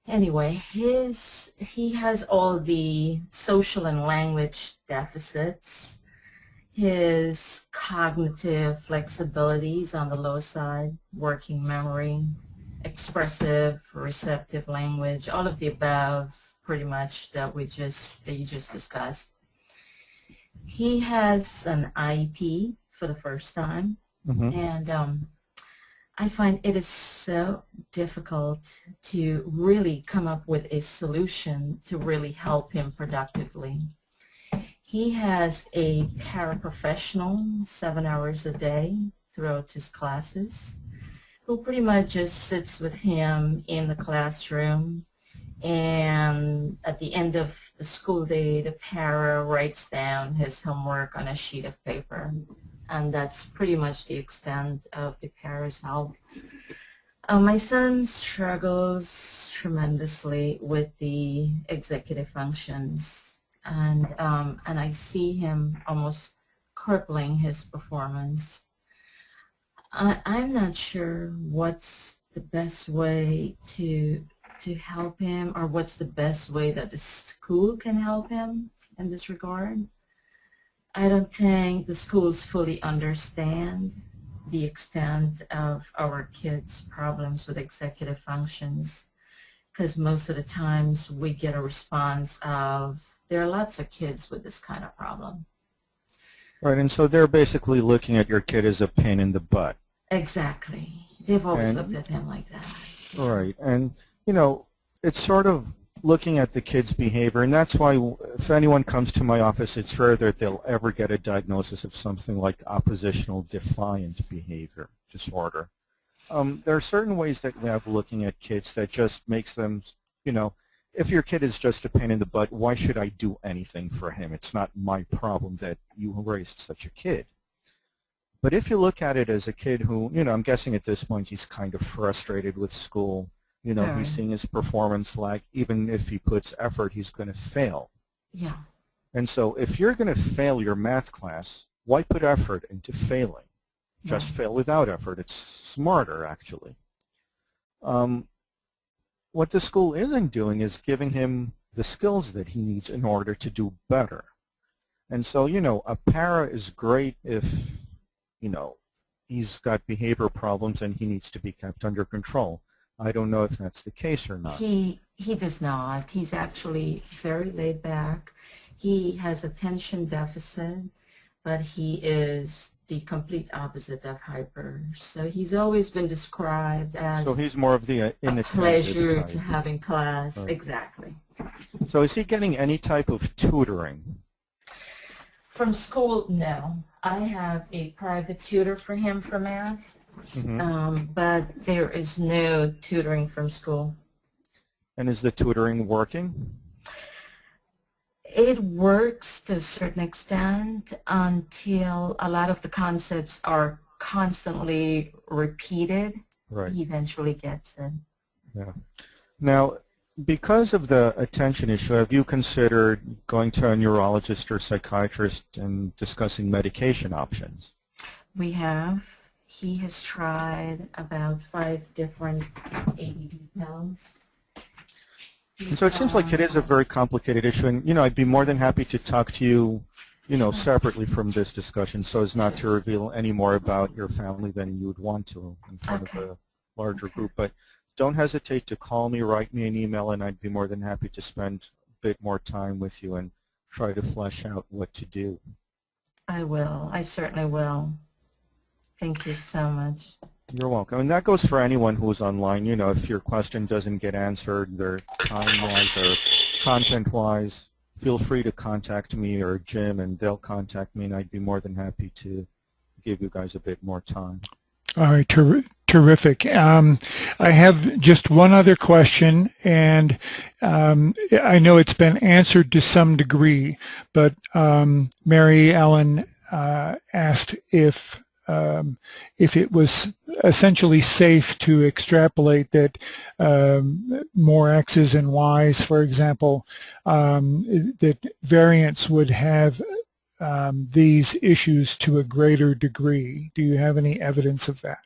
Anyway, he has all the social and language deficits. His cognitive flexibilities on the low side, working memory, expressive, receptive language, all of the above pretty much that you just discussed. He has an IEP for the first time, mm-hmm. and I find it is so difficult to really come up with a solution to really help him productively. He has a paraprofessional 7 hours a day throughout his classes, who pretty much just sits with him in the classroom, and at the end of the school day, the para writes down his homework on a sheet of paper, and that's pretty much the extent of the para's help. My son struggles tremendously with the executive functions. And I see him almost crippling his performance. I'm not sure what's the best way to help him, or what's the best way that the school can help him in this regard. I don't think the schools fully understand the extent of our kids' problems with executive functions, because most of the times we get a response of, there are lots of kids with this kind of problem. Right, and so they're basically looking at your kid as a pain in the butt. Exactly. They've always looked at him like that. Right, and you know, it's sort of looking at the kid's behavior, and that's why if anyone comes to my office, it's rare that they'll ever get a diagnosis of something like oppositional defiant behavior disorder. There are certain ways that we have looking at kids that just makes them, you know, if your kid is just a pain in the butt, why should I do anything for him? It's not my problem that you raised such a kid. But if you look at it as a kid who, you know, I'm guessing at this point he's kind of frustrated with school. You know, he's seeing his performance lag. Even if he puts effort, he's going to fail. Yeah. And so if you're going to fail your math class, why put effort into failing? Just fail without effort. It's smarter, actually. What the school isn't doing is giving him the skills that he needs in order to do better. And so, you know, a para is great if, you know, he's got behavior problems and he needs to be kept under control. I don't know if that's the case or not. He does not. He's actually very laid back. He has attention deficit, but he is the complete opposite of hyper. So he's always been described as so he's more of the a pleasure type. to have in class. Right. Exactly. So is he getting any type of tutoring? From school, no. I have a private tutor for him for math, but there is no tutoring from school. And is the tutoring working? It works to a certain extent until a lot of the concepts are constantly repeated. Right. He eventually gets it. Yeah. Now, because of the attention issue, have you considered going to a neurologist or psychiatrist and discussing medication options? We have. He has tried about 5 different ADD pills. And so it seems like it is a very complicated issue, and you know, I'd be more than happy to talk to you, you know, separately from this discussion, so as not to reveal any more about your family than you would want to in front of a larger group. But don't hesitate to call me, write me an email, and I'd be more than happy to spend a bit more time with you and try to flesh out what to do. I will. I certainly will. Thank you so much. You're welcome. And that goes for anyone who's online. You know, if your question doesn't get answered, either time-wise or content-wise, feel free to contact me or Jim, and they'll contact me, and I'd be more than happy to give you guys a bit more time. All right, terrific. I have just one other question, and I know it's been answered to some degree, but Mary Ellen asked if it was essentially safe to extrapolate that more X's and Y's, for example, that variants would have these issues to a greater degree. Do you have any evidence of that?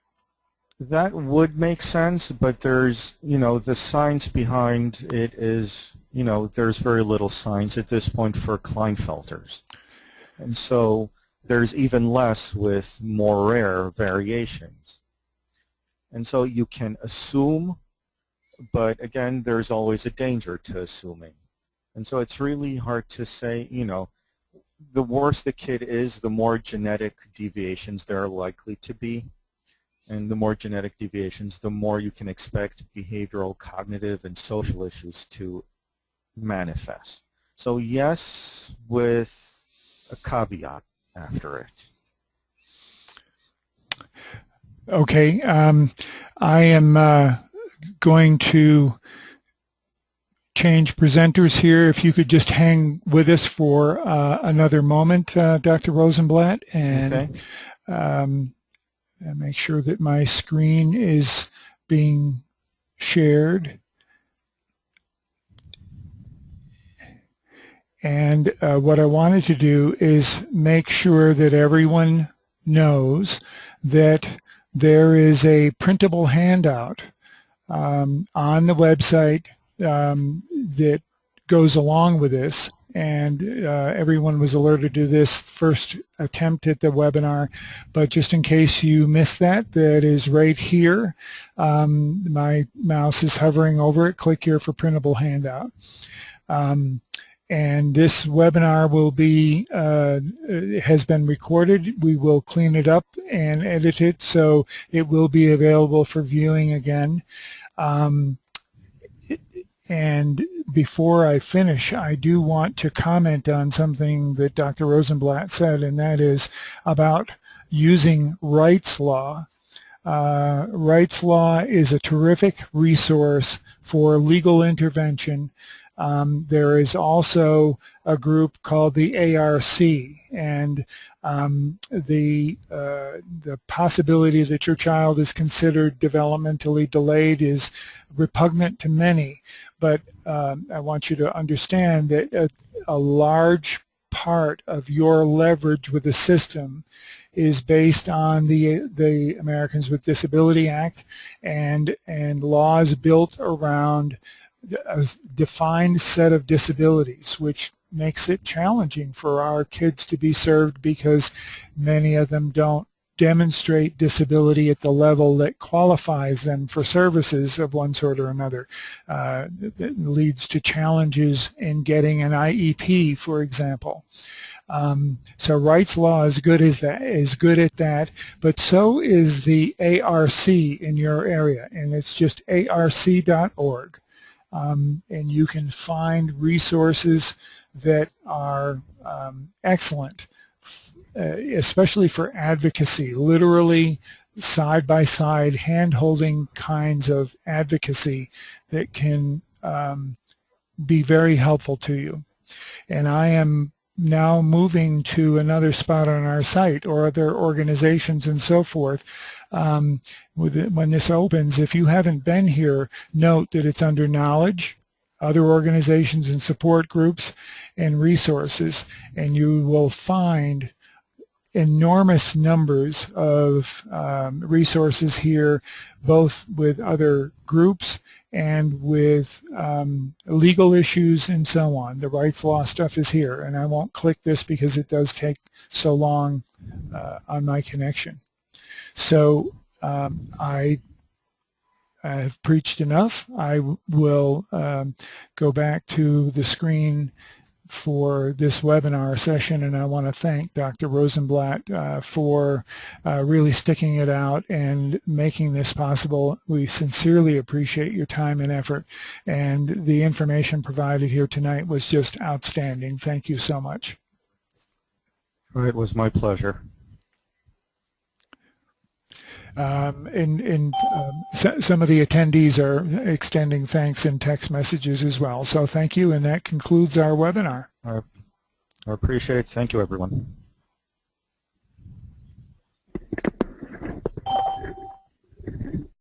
That would make sense, but there's, you know, the science behind it is, you know, there's very little science at this point for Klinefelters. And so there's even less with more rare variations. And so you can assume, but again, there's always a danger to assuming. And so it's really hard to say, you know, the worse the kid is, the more genetic deviations there are likely to be. And the more genetic deviations, the more you can expect behavioral, cognitive, and social issues to manifest. So yes, with a caveat after it. Okay, I am going to change presenters here. If you could just hang with us for another moment, Dr. Rozenblatt, and make sure that my screen is being shared. And what I wanted to do is make sure that everyone knows that there is a printable handout on the website that goes along with this, and everyone was alerted to this first attempt at the webinar, but just in case you missed that, that is right here. My mouse is hovering over it. Click here for printable handout. And this webinar will be, has been recorded. We will clean it up and edit it, so it will be available for viewing again. And before I finish, I do want to comment on something that Dr. Rozenblatt said, and that is about using rights law. Rights law is a terrific resource for legal intervention. There is also a group called the ARC, and the possibility that your child is considered developmentally delayed is repugnant to many, but I want you to understand that a large part of your leverage with the system is based on the Americans with Disability Act and laws built around a defined set of disabilities, which makes it challenging for our kids to be served because many of them don't demonstrate disability at the level that qualifies them for services of one sort or another. It leads to challenges in getting an IEP, for example. So rights law is good at that, but so is the ARC in your area, and it's just arc.org. And you can find resources that are excellent, especially for advocacy, literally side-by-side, hand-holding kinds of advocacy that can be very helpful to you. And I am now moving to another spot on our site, or other organizations and so forth. When this opens, if you haven't been here, note that it's under Knowledge, Other Organizations and Support Groups, and Resources, and you will find enormous numbers of resources here, both with other groups and with legal issues and so on. The rights law stuff is here, and I won't click this because it does take so long on my connection. So I have preached enough. I will go back to the screen for this webinar session, and I want to thank Dr. Rozenblatt for really sticking it out and making this possible. We sincerely appreciate your time and effort, and the information provided here tonight was just outstanding. Thank you so much. It was my pleasure. Some of the attendees are extending thanks in text messages as well. So thank you, and that concludes our webinar. I appreciate it. Thank you, everyone.